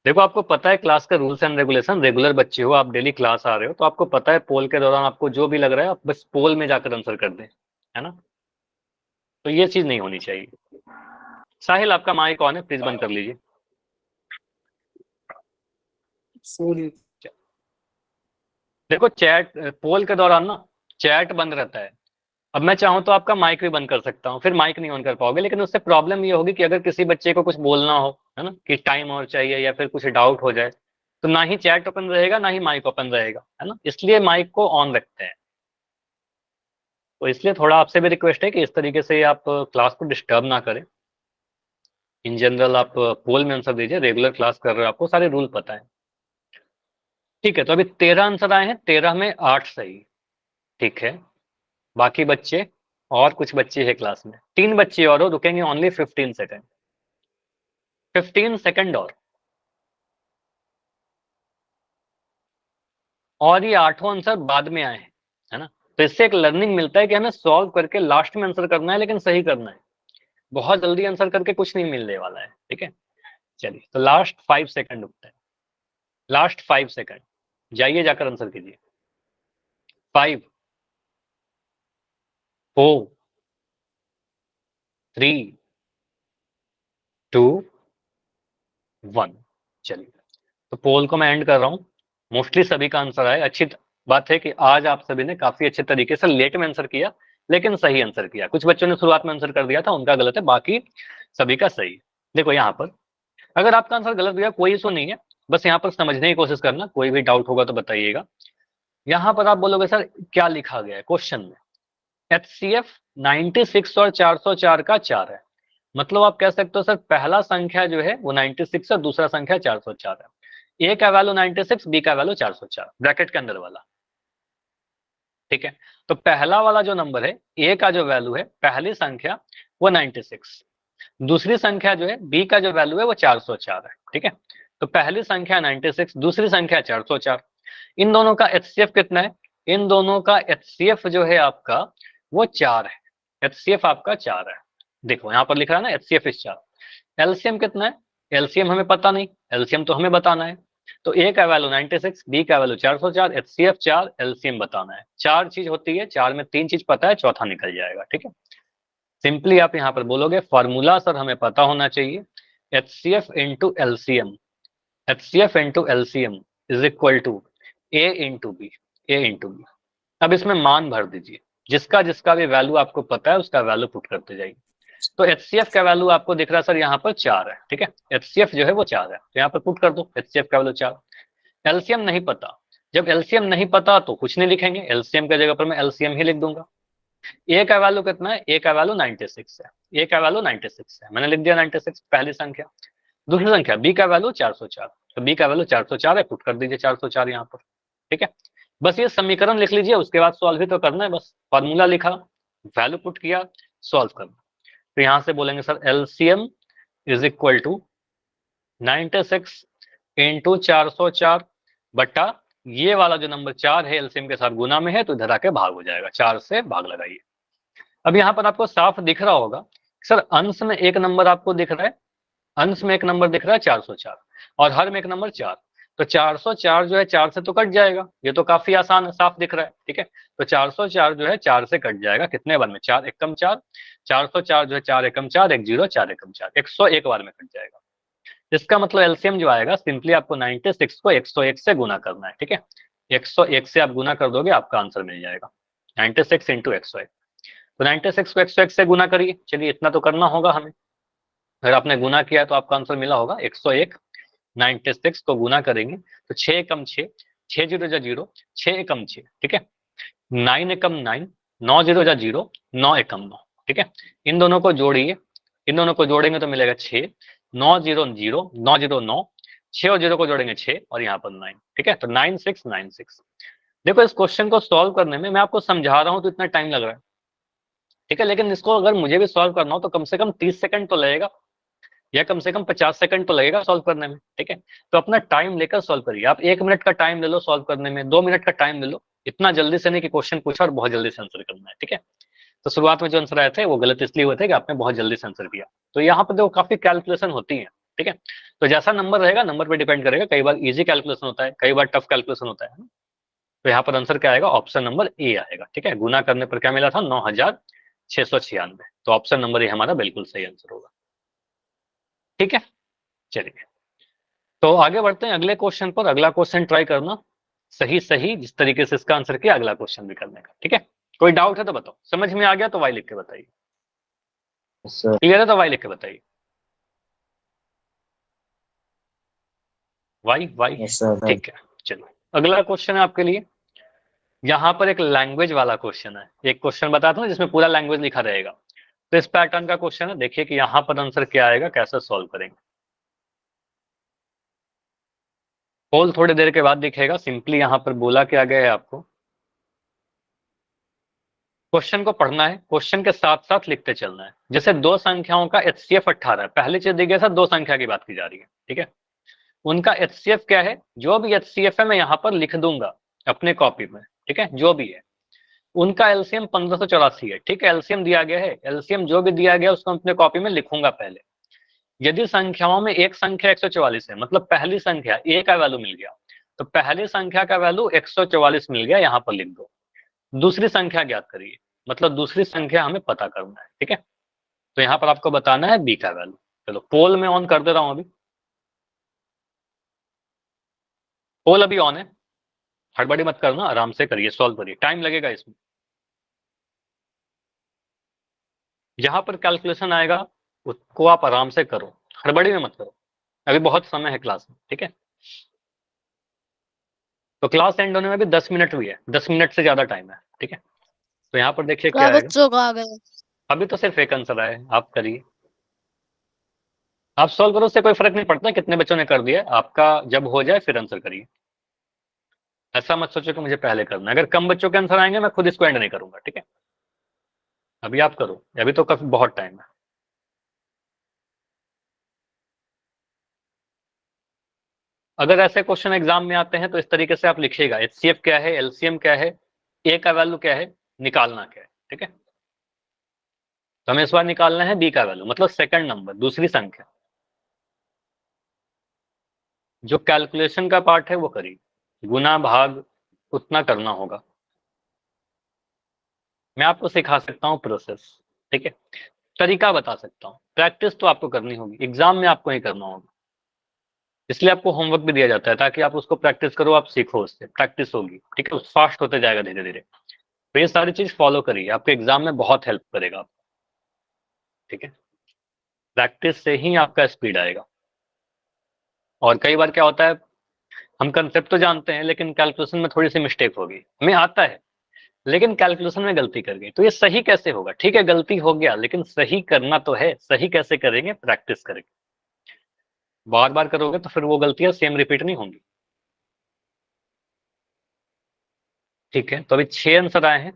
देखो, आपको पता है क्लास का रूल्स एंड रेगुलेशन, रेगुलर बच्चे हो आप, डेली क्लास आ रहे हो, तो आपको पता है पोल के दौरान आपको जो भी लग रहा है आप बस पोल में जाकर आंसर कर दें, है ना। तो ये चीज नहीं होनी चाहिए। साहिल, आपका माइक ऑन है, प्लीज बंद कर लीजिए। सॉरी। देखो, चैट पोल के दौरान ना चैट बंद रहता है। अब मैं चाहूं तो आपका माइक भी बंद कर सकता हूं, फिर माइक नहीं ऑन कर पाओगे, लेकिन उससे प्रॉब्लम ये होगी कि अगर किसी बच्चे को कुछ बोलना हो, है ना, कि टाइम और चाहिए या फिर कुछ डाउट हो जाए, तो ना ही चैट ओपन रहेगा ना ही माइक ओपन रहेगा, है ना, इसलिए माइक को ऑन रखते हैं। तो इसलिए थोड़ा आपसे भी रिक्वेस्ट है कि इस तरीके से आप क्लास को डिस्टर्ब ना करें। इन जनरल आप पोल में आंसर दीजिए, रेगुलर क्लास कर रहे हो, आपको सारे रूल पता है। ठीक है, तो अभी 13 आंसर आए हैं, 13 में 8 सही। ठीक है, बाकी बच्चे, और कुछ बच्चे हैं क्लास में, 3 बच्चे और हो, रुकेंगे ओनली 15 सेकेंड, 15 सेकेंड और ये 8 आंसर बाद में आए हैं, है ना। तो इससे एक लर्निंग मिलता है कि हमें सॉल्व करके लास्ट में आंसर करना है, लेकिन सही करना है। बहुत जल्दी आंसर करके कुछ नहीं मिलने वाला है। ठीक है, चलिए, तो लास्ट 5 सेकंड रुकते हैं, लास्ट 5 सेकंड, जाइए जाकर आंसर कीजिए। 5 4 3 2 1। चलिए, तो पोल को मैं एंड कर रहा हूँ। मोस्टली सभी का आंसर आया। अच्छी बात है कि आज आप सभी ने काफी अच्छे तरीके से लेट में आंसर किया, लेकिन सही आंसर किया। कुछ बच्चों ने शुरुआत में आंसर कर दिया था, उनका गलत है, बाकी सभी का सही है। देखो यहाँ पर अगर आपका आंसर गलत गया कोई इशू नहीं है, बस यहाँ पर समझने की कोशिश करना, कोई भी डाउट होगा तो बताइएगा। यहाँ पर आप बोलोगे सर क्या लिखा गया है क्वेश्चन में, एचसीएफ 96 और 404 का 4 है। मतलब आप कह सकते हो सर पहला संख्या जो है वो 96 और दूसरा संख्या 404 है। ए का वैल्यू 96, बी का वैल्यू 404, ब्रैकेट के अंदर वाला। ठीक है, तो पहला वाला जो नंबर है, ए का जो वैल्यू है, पहली संख्या वो 96, दूसरी संख्या जो है बी का जो वैल्यू है वो 404 है। ठीक है, तो पहली संख्या 96, दूसरी संख्या 404। इन दोनों का एचसीएफ कितना है? इन दोनों का एचसीएफ जो है आपका वो 4 है। एचसीएफ आपका 4 है। देखो यहाँ पर लिख रहा है ना एचसीएफ इज 4। एलसीएम कितना है? एलसीएम हमें पता नहीं, एलसीएम तो हमें बताना है। तो ए का वैल्यू 96, बी का वैल्यू 404, एचसीएफ 4, एलसीएम बताना है। 4 चीज होती है, 4 में 3 चीज पता है, चौथा निकल जाएगा। ठीक है, सिंपली आप यहाँ पर बोलोगे फॉर्मूला सर हमें पता होना चाहिए, HCF into LCM, HCF into LCM is equal to A into B, A into B. अब इसमें मान भर दीजिए, जिसका जिसका भी वैल्यू आपको पता है उसका वैल्यू पुट करते जाइए। तो एचसीएफ का वैल्यू आपको दिख रहा है सर यहाँ पर 4 है। ठीक है, एचसीएफ जो है वो 4 है, तो यहाँ पर पुट कर दो एचसीएफ का वैल्यू 4। एलसीएम नहीं पता, जब एलसीएम नहीं पता तो कुछ नहीं लिखेंगे, एलसीएम की जगह पर मैं एलसीएम ही लिख दूंगा। ए का वैल्यू कितना है, ए का वैल्यू 96 है, ए का वैल्यू 96 है, मैंने लिख दिया 96 पहली संख्या। दूसरी संख्या बी का वैल्यू 404, तो बी का वैल्यू 404 है, पुट कर दीजिए 404 यहाँ पर। ठीक है, बस ये समीकरण लिख लीजिए, उसके बाद सॉल्व भी तो करना है, बस फॉर्मूला लिखा, वैल्यू पुट किया, सॉल्व करना। तो यहाँ से बोलेंगे sir LCM is equal to 96 into 404 बट्टा ये वाला जो नंबर 4 है एलसीएम के साथ गुना में है, तो इधर आके भाग हो जाएगा, 4 से भाग लगाइए। अब यहाँ पर आपको साफ दिख रहा होगा सर अंश में एक नंबर आपको दिख रहा है, अंश में एक नंबर दिख रहा है 404 और हर में एक नंबर 4, तो 404 जो है 4 से तो कट जाएगा, ये तो काफी आसान है, साफ दिख रहा है। ठीक है, तो 404 जो है 4 से कट जाएगा, कितने बार में, 4 एकम 4, 404 जो है 4 एकम 4, 1 0 4 एकम 4, 101 बार में कट जाएगा। इसका मतलब एलसीएम जो आएगा, सिंपली आपको 96 को 101 से गुना करना है। ठीक है, 101 से आप गुना कर दोगे, आपका आंसर मिल जाएगा 96 इंटू 101। तो 96 को 101 से गुना करिए, चलिए इतना तो करना होगा हमें, अगर आपने गुना किया तो आपका आंसर मिला होगा 101। 96 को गुना करेंगे तो 6 एकम 6, 6 0 जा 0, 6 एकम 6। ठीक है, 9 एकम 9, 9 0 जा 0, 9 एकम 9। ठीक है, इन दोनों को जोड़िए, इन दोनों को जोड़ेंगे तो मिलेगा 6, 9 0 0, 9 0 9, 6 और 0 को जोड़ेंगे 6 और यहाँ पर 9। ठीक है, तो 9696। देखो इस क्वेश्चन को सॉल्व करने में मैं आपको समझा रहा हूँ तो इतना टाइम लग रहा है। ठीक है, लेकिन इसको अगर मुझे भी सॉल्व करना हो तो कम से कम 30 सेकंड तो लगेगा, या कम से कम 50 सेकंड तो लगेगा सॉल्व करने में। ठीक है, तो अपना टाइम लेकर सॉल्व करिए, आप 1 मिनट का टाइम ले लो सॉल्व करने में, 2 मिनट का टाइम ले लो, इतना जल्दी से नहीं कि क्वेश्चन पूछा और बहुत जल्दी से आंसर करना है। ठीक है, तो शुरुआत में जो आंसर आए थे वो गलत इसलिए हुए थे कि आपने बहुत जल्दी से आंसर किया, तो यहाँ पर देखो काफी कैलकुलेशन होती है। ठीक है, तो जैसा नंबर रहेगा नंबर पे डिपेंड करेगा, कई बार इजी कैलकुलेशन होता है, कई बार टफ कैलकुलेशन होता है। तो यहाँ पर आंसर क्या आएगा, ऑप्शन नंबर ए आएगा। ठीक है, गुना करने पर क्या मिला था, 9696, तो ऑप्शन नंबर ए हमारा बिल्कुल सही आंसर होगा। ठीक है, चलिए तो आगे बढ़ते हैं अगले क्वेश्चन पर। अगला क्वेश्चन ट्राई करना सही सही जिस तरीके से इसका आंसर किया, अगला क्वेश्चन भी करने का। ठीक है, कोई डाउट है तो बताओ, समझ में आ गया तो वाई लिख के बताइए, क्लियर है तो वाई लिख के बताइए, वाई वाई। ठीक है, चलो अगला क्वेश्चन है आपके लिए, यहाँ पर एक लैंग्वेज वाला क्वेश्चन है, एक क्वेश्चन बताता हूँ जिसमें पूरा लैंग्वेज लिखा रहेगा। तो इस पैटर्न का क्वेश्चन है, देखिए कि यहाँ पर आंसर क्या आएगा, कैसे सॉल्व करेंगे। पोल थोड़ी देर के बाद दिखेगा, सिंपली यहाँ पर बोला क्या गया है आपको, क्वेश्चन को पढ़ना है, क्वेश्चन के साथ साथ लिखते चलना है। जैसे दो संख्याओं का एचसीएफ 18 है, पहले चीज दी गई था, दो संख्या की बात की जा रही है। ठीक है, उनका एचसीएफ क्या है, जो भी एचसीएफ है मैं यहाँ पर लिख दूंगा अपने कॉपी में। ठीक है, जो भी है, उनका एलसीएम 1584 है। ठीक है, एलसीएम दिया गया है, एलसीएम जो भी दिया गया उसको अपने कॉपी में लिखूंगा पहले। यदि संख्याओं में एक संख्या 144 है, मतलब पहली संख्या ए का वैल्यू मिल गया, तो पहली संख्या का वैल्यू 144 मिल गया, यहाँ पर लिख दो। दूसरी संख्या ज्ञात करिए, मतलब दूसरी संख्या हमें पता करना है। ठीक है, तो यहाँ पर आपको बताना है बी का वैल्यू। चलो पोल में ऑन कर दे रहा हूं, अभी पोल अभी ऑन है, हड़बड़ी मत करना, आराम से करिए, सॉल्व करिए, टाइम लगेगा इसमें। यहाँ पर कैलकुलेशन आएगा, उसको आप आराम से करो, हड़बड़ी में मत करो, अभी बहुत समय है क्लास में। ठीक है, तो क्लास एंड होने में भी 10 मिनट हुई है, 10 मिनट से ज्यादा टाइम है। ठीक है, तो यहाँ पर देखिए क्या आएगा, बच्चों का आ गए। अभी तो सिर्फ एक आंसर आया है, आप करिए, आप सॉल्व करो, उससे कोई फर्क नहीं पड़ता कितने बच्चों ने कर दिया, आपका जब हो जाए फिर आंसर करिए। ऐसा मत सोचो कि मुझे पहले करना है, अगर कम बच्चों के आंसर आएंगे मैं खुद इसको एंड नहीं करूंगा। ठीक है, अभी आप करो, अभी तो काफी बहुत टाइम है। अगर ऐसे क्वेश्चन एग्जाम में आते हैं तो इस तरीके से आप लिखिएगा, एचसीएफ क्या है, एलसीएम क्या है, ए का वैल्यू क्या है, निकालना क्या है। ठीक है, तो हमें इस बार निकालना है बी का वैल्यू, मतलब सेकंड नंबर, दूसरी संख्या। जो कैलकुलेशन का पार्ट है वो करिए, गुना भाग उतना करना होगा। मैं आपको सिखा सकता हूँ प्रोसेस, ठीक है, तरीका बता सकता हूँ, प्रैक्टिस तो आपको करनी होगी, एग्जाम में आपको ही करना होगा, इसलिए आपको होमवर्क भी दिया जाता है ताकि आप उसको प्रैक्टिस करो, आप सीखो, उससे प्रैक्टिस होगी, ठीक है, फास्ट होते जाएगा धीरे धीरे। तो ये सारी चीज फॉलो करिए, आपके एग्जाम में बहुत हेल्प करेगा आपको, ठीक है, प्रैक्टिस से ही आपका स्पीड आएगा। और कई बार क्या होता है, हम कंसेप्ट तो जानते हैं लेकिन कैलकुलेशन में थोड़ी सी मिस्टेक होगी, हमें आता है लेकिन कैलकुलेशन में गलती कर गई, तो ये सही कैसे होगा, ठीक है गलती हो गया लेकिन सही करना तो है, सही कैसे करेंगे, प्रैक्टिस करेंगे, बार बार करोगे तो फिर वो गलतियां सेम रिपीट नहीं होंगी, ठीक है। तो अभी 6 आंसर आए हैं,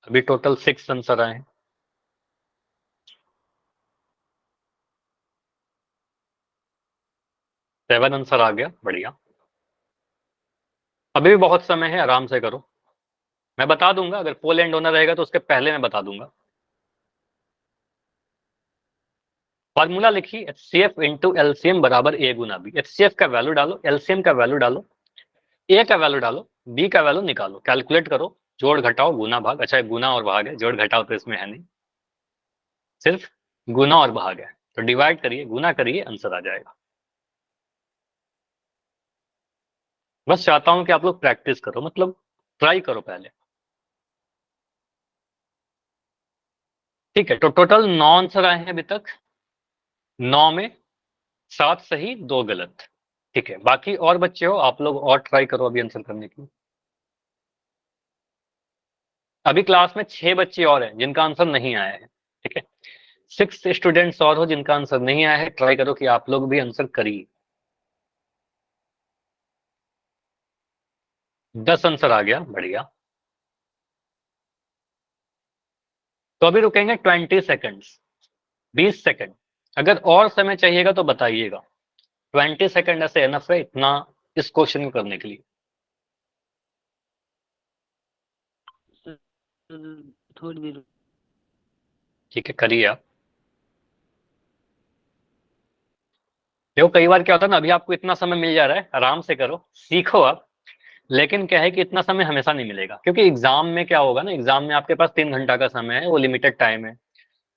अभी टोटल 6 आंसर आए हैं, 7 आंसर आ गया, बढ़िया। अभी भी बहुत समय है, आराम से करो, मैं बता दूंगा, अगर पोल एंड होना रहेगा तो उसके पहले मैं बता दूंगा। फॉर्मूला लिखिए, HCF इंटू एलसीएम बराबर ए गुना बी। HCF का वैल्यू डालो, एलसीएम का वैल्यू डालो, ए का वैल्यू डालो, बी का वैल्यू निकालो, कैलकुलेट करो, जोड़ घटाओ गुना भाग, अच्छा गुना और भाग है, जोड़ घटाओ तो इसमें है नहीं, सिर्फ गुना और भाग है, तो डिवाइड करिए, गुना करिए, आंसर आ जाएगा। बस चाहता हूं कि आप लोग प्रैक्टिस करो, मतलब ट्राई करो पहले, ठीक है। तो टोटल 9 आंसर आए हैं अभी तक, 9 में 7 सही 2 गलत, ठीक है। बाकी और बच्चे हो, आप लोग और ट्राई करो अभी आंसर करने की। अभी क्लास में 6 बच्चे और हैं जिनका आंसर नहीं आया है, ठीक है, 6 स्टूडेंट्स और हो जिनका आंसर नहीं आया है, ट्राई करो कि आप लोग भी आंसर करिए। 10 आंसर आ गया, बढ़िया। तो अभी रुकेंगे 20 सेकंड्स, 20 सेकंड, अगर और समय चाहिएगा तो बताइएगा, 20 सेकंड ऐसे एनफ है इतना इस क्वेश्चन को करने के लिए, थोड़ी देर। ठीक है, करिए आप। देखो कई बार क्या होता है ना, अभी आपको इतना समय मिल जा रहा है, आराम से करो, सीखो आप, लेकिन क्या है कि इतना समय हमेशा नहीं मिलेगा, क्योंकि एग्जाम में क्या होगा ना, एग्जाम में आपके पास 3 घंटा का समय है, वो लिमिटेड टाइम है,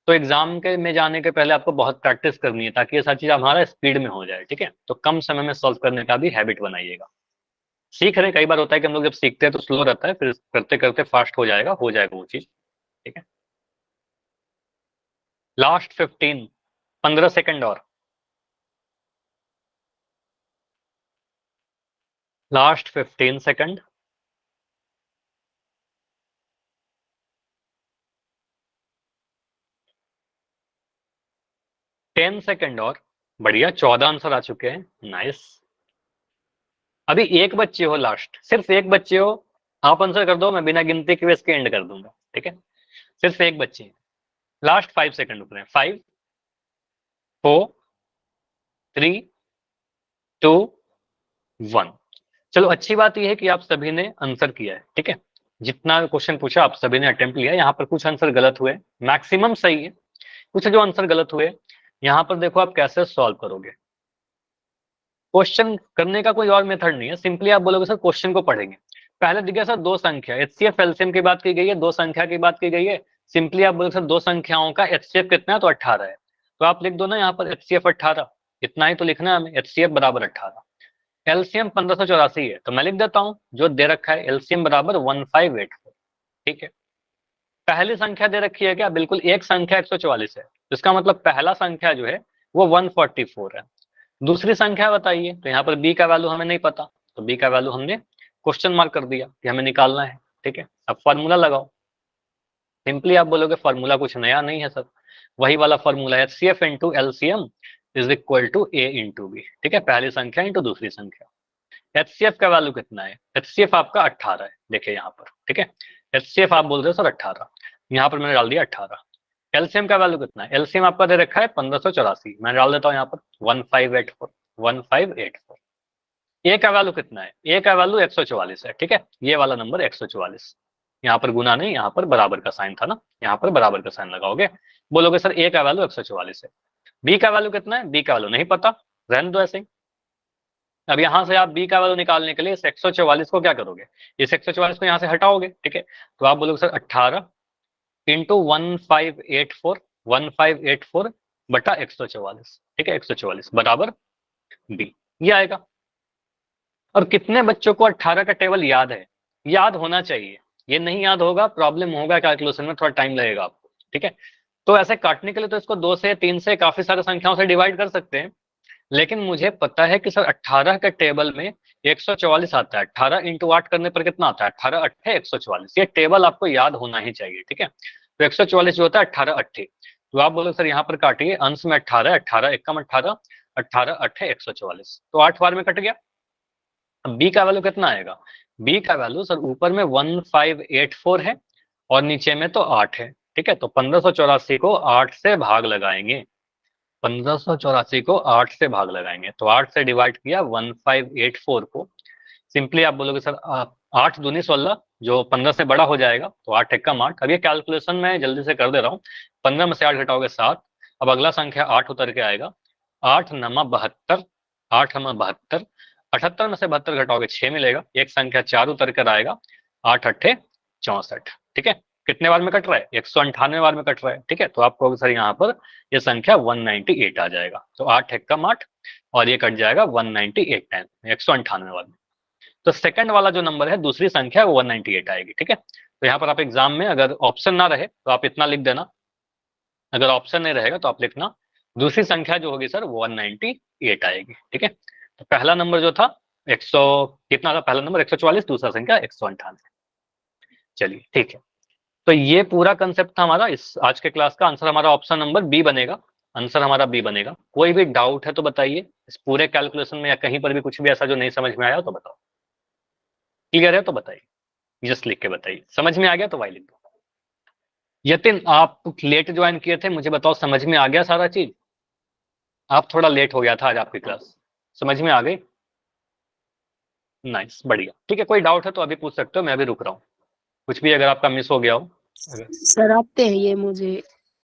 तो एग्जाम के में जाने के पहले आपको बहुत प्रैक्टिस करनी है ताकि ये सारी चीज हमारा स्पीड में हो जाए, ठीक है। तो कम समय में सॉल्व करने का भी हैबिट बनाइएगा, सीख रहे हैं, कई बार होता है कि हम लोग जब सीखते हैं तो स्लो रहता है, फिर करते करते फास्ट हो जाएगा वो चीज, ठीक है। लास्ट 15 सेकंड और, लास्ट 15 सेकंड, 10 सेकंड और, बढ़िया, 14 आंसर आ चुके हैं, नाइस। अभी एक बच्चे हो, लास्ट सिर्फ एक बच्चे हो, आप आंसर कर दो, मैं बिना गिनती के इसके एंड कर दूंगा, ठीक है, सिर्फ एक बच्चे हैं, लास्ट 5 सेकंड रुक रहे हैं, 5 4 3 2 1। चलो अच्छी बात यह है कि आप सभी ने आंसर किया है, ठीक है, जितना क्वेश्चन पूछा आप सभी ने अटेम्प्ट लिया, यहाँ पर कुछ आंसर गलत हुए, मैक्सिमम सही है, कुछ जो आंसर गलत हुए, यहाँ पर देखो आप कैसे सॉल्व करोगे। क्वेश्चन करने का कोई और मेथड नहीं है, सिंपली आप बोलोगे सर क्वेश्चन को पढ़ेंगे, पहले दिखे सर दो संख्या, HCF एलसीएम की बात की गई है, दो संख्या की बात की गई है, सिंपली आप बोलोगे सर दो संख्याओं का HCF कितना है, तो 18 है, तो आप लिख दो ना यहाँ पर HCF 18, इतना ही तो लिखना है हमें, HCF बराबर 18। एलसीएम 1584 है, तो मैं लिख देता हूँ जो दे रखा है, एलसीएम बराबर 1584, ठीक है। पहली संख्या दे रखी है क्या, बिल्कुल एक संख्या 144 है, इसका मतलब पहला संख्या जो है वो 144 है। दूसरी संख्या बताइए, तो यहाँ पर बी का वैल्यू हमें नहीं पता, तो बी का वैल्यू हमने क्वेश्चन मार्क कर दिया कि हमें निकालना है, ठीक है। अब फॉर्मूला लगाओ, सिंपली आप बोलोगे फॉर्मूला कुछ नया नहीं है सर, वही वाला फॉर्मूला है, HCF into LCM is equal to A into B, ठीक है, पहली संख्या इंटू दूसरी संख्या। HCF का वैल्यू कितना है, HCF आपका 18 है, देखिए यहाँ पर, ठीक है, HCF आप बोल रहे हो सर 18, यहाँ पर मैंने डाल दिया 18। एलसीएम का वैल्यू कितना है, एलसीएम आपका दे रखा है 1584, मैं डाल देता हूँ यहाँ पर 1584। ए का वैल्यू कितना है, ए का वैल्यू 144 है, ठीक है, ये वाला नंबर 144, यहाँ पर गुना नहीं, यहाँ पर बराबर का साइन था ना, यहाँ पर बराबर का साइन लगाओगे। बोलोगे सर ए का वैल्यू 144 है, बी का वैल्यू कितना है, बी का वैल्यू नहीं पता, रहने दो ऐसे ही। अब यहाँ से आप बी का वैल्यू निकालने के लिए इस 144 को क्या करोगे, इस 144 को यहाँ से हटाओगे, ठीक है। तो आप बोलोगे सर 18 इंटू 1584 बटा 144, ठीक है, 144 बराबर बी, ये आएगा। और कितने बच्चों को 18 का टेबल याद है, याद होना चाहिए, ये नहीं याद होगा प्रॉब्लम होगा कैलकुलेशन में, थोड़ा टाइम लगेगा आपको, ठीक है। तो ऐसे काटने के लिए तो इसको 2 से 3 से काफी सारी संख्याओं से डिवाइड कर सकते हैं, लेकिन मुझे पता है कि सर 18 के टेबल में 144 आता है, 18 इंटू 8 करने पर कितना आता है, 18 अट्ठे 144, ये टेबल आपको याद होना ही चाहिए, ठीक है। तो 144 जो होता है 18 अट्ठे, तो आप बोलो सर यहाँ पर काटिए, अंश में 18, 18 एकम 18, 18 अट्ठे 144, तो 8 बार में कट गया। अब बी का वैल्यू कितना आएगा, बी का वैल्यू सर ऊपर में 1584 है और नीचे में तो 8 है, ठीक है। तो 1584 को 8 से भाग लगाएंगे, 1584 को 8 से भाग लगाएंगे, तो 8 से डिवाइड किया 1584 को, सिंपली आप बोलोगे सर 8 दूनी 16, जो 15 से बड़ा हो जाएगा, तो 8 एकम 8। अब ये कैलकुलेशन मैं जल्दी से कर दे रहा हूँ, 15 में से 8 घटाओगे 7, अब अगला संख्या 8 उतर के आएगा, 8 नमा 72, 8 नमा 72, 78 में से 72 घटाओगे 6 मिलेगा, एक संख्या 4 उतर कर आएगा, 8 अट्ठे 64, ठीक है। कितने बार में कट रहा है, 198 बार में कट रहा है, ठीक है। तो आप कहोगे सर यहाँ पर ये संख्या 198 आ जाएगा, तो 8 एकम 8 और ये कट जाएगा 198 टाइम 198 बार में। तो सेकंड वाला जो नंबर है, दूसरी संख्या वो 198 आएगी, ठीक है। तो यहाँ पर आप एग्जाम में अगर ऑप्शन ना रहे तो आप इतना लिख देना, अगर ऑप्शन नहीं रहेगा तो आप लिखना दूसरी संख्या जो होगी सर वो 198 आएगी, ठीक है। तो पहला नंबर जो था 100 कितना था, पहला नंबर 144, दूसरा संख्या 198। चलिए ठीक है, तो ये पूरा कंसेप्ट था हमारा। इस आज के क्लास का आंसर हमारा ऑप्शन नंबर बी बनेगा, आंसर हमारा बी बनेगा। कोई भी डाउट है तो बताइए इस पूरे कैलकुलेशन में, या कहीं पर भी कुछ भी ऐसा जो नहीं समझ में आया तो बताओ, क्लियर है तो बताइए, जस्ट लिख के बताइए, समझ में आ गया तो वाई लिख दो। यतिन आप लेट ज्वाइन किए थे, मुझे बताओ समझ में आ गया सारा चीज, आप थोड़ा लेट हो गया था आज आपकी क्लास, समझ में आ गई, नाइस बढ़िया, ठीक है। कोई डाउट है तो अभी पूछ सकते हो, मैं अभी रुक रहा हूँ, कुछ भी अगर आपका मिस हो गया हो। सर आते हैं ये मुझे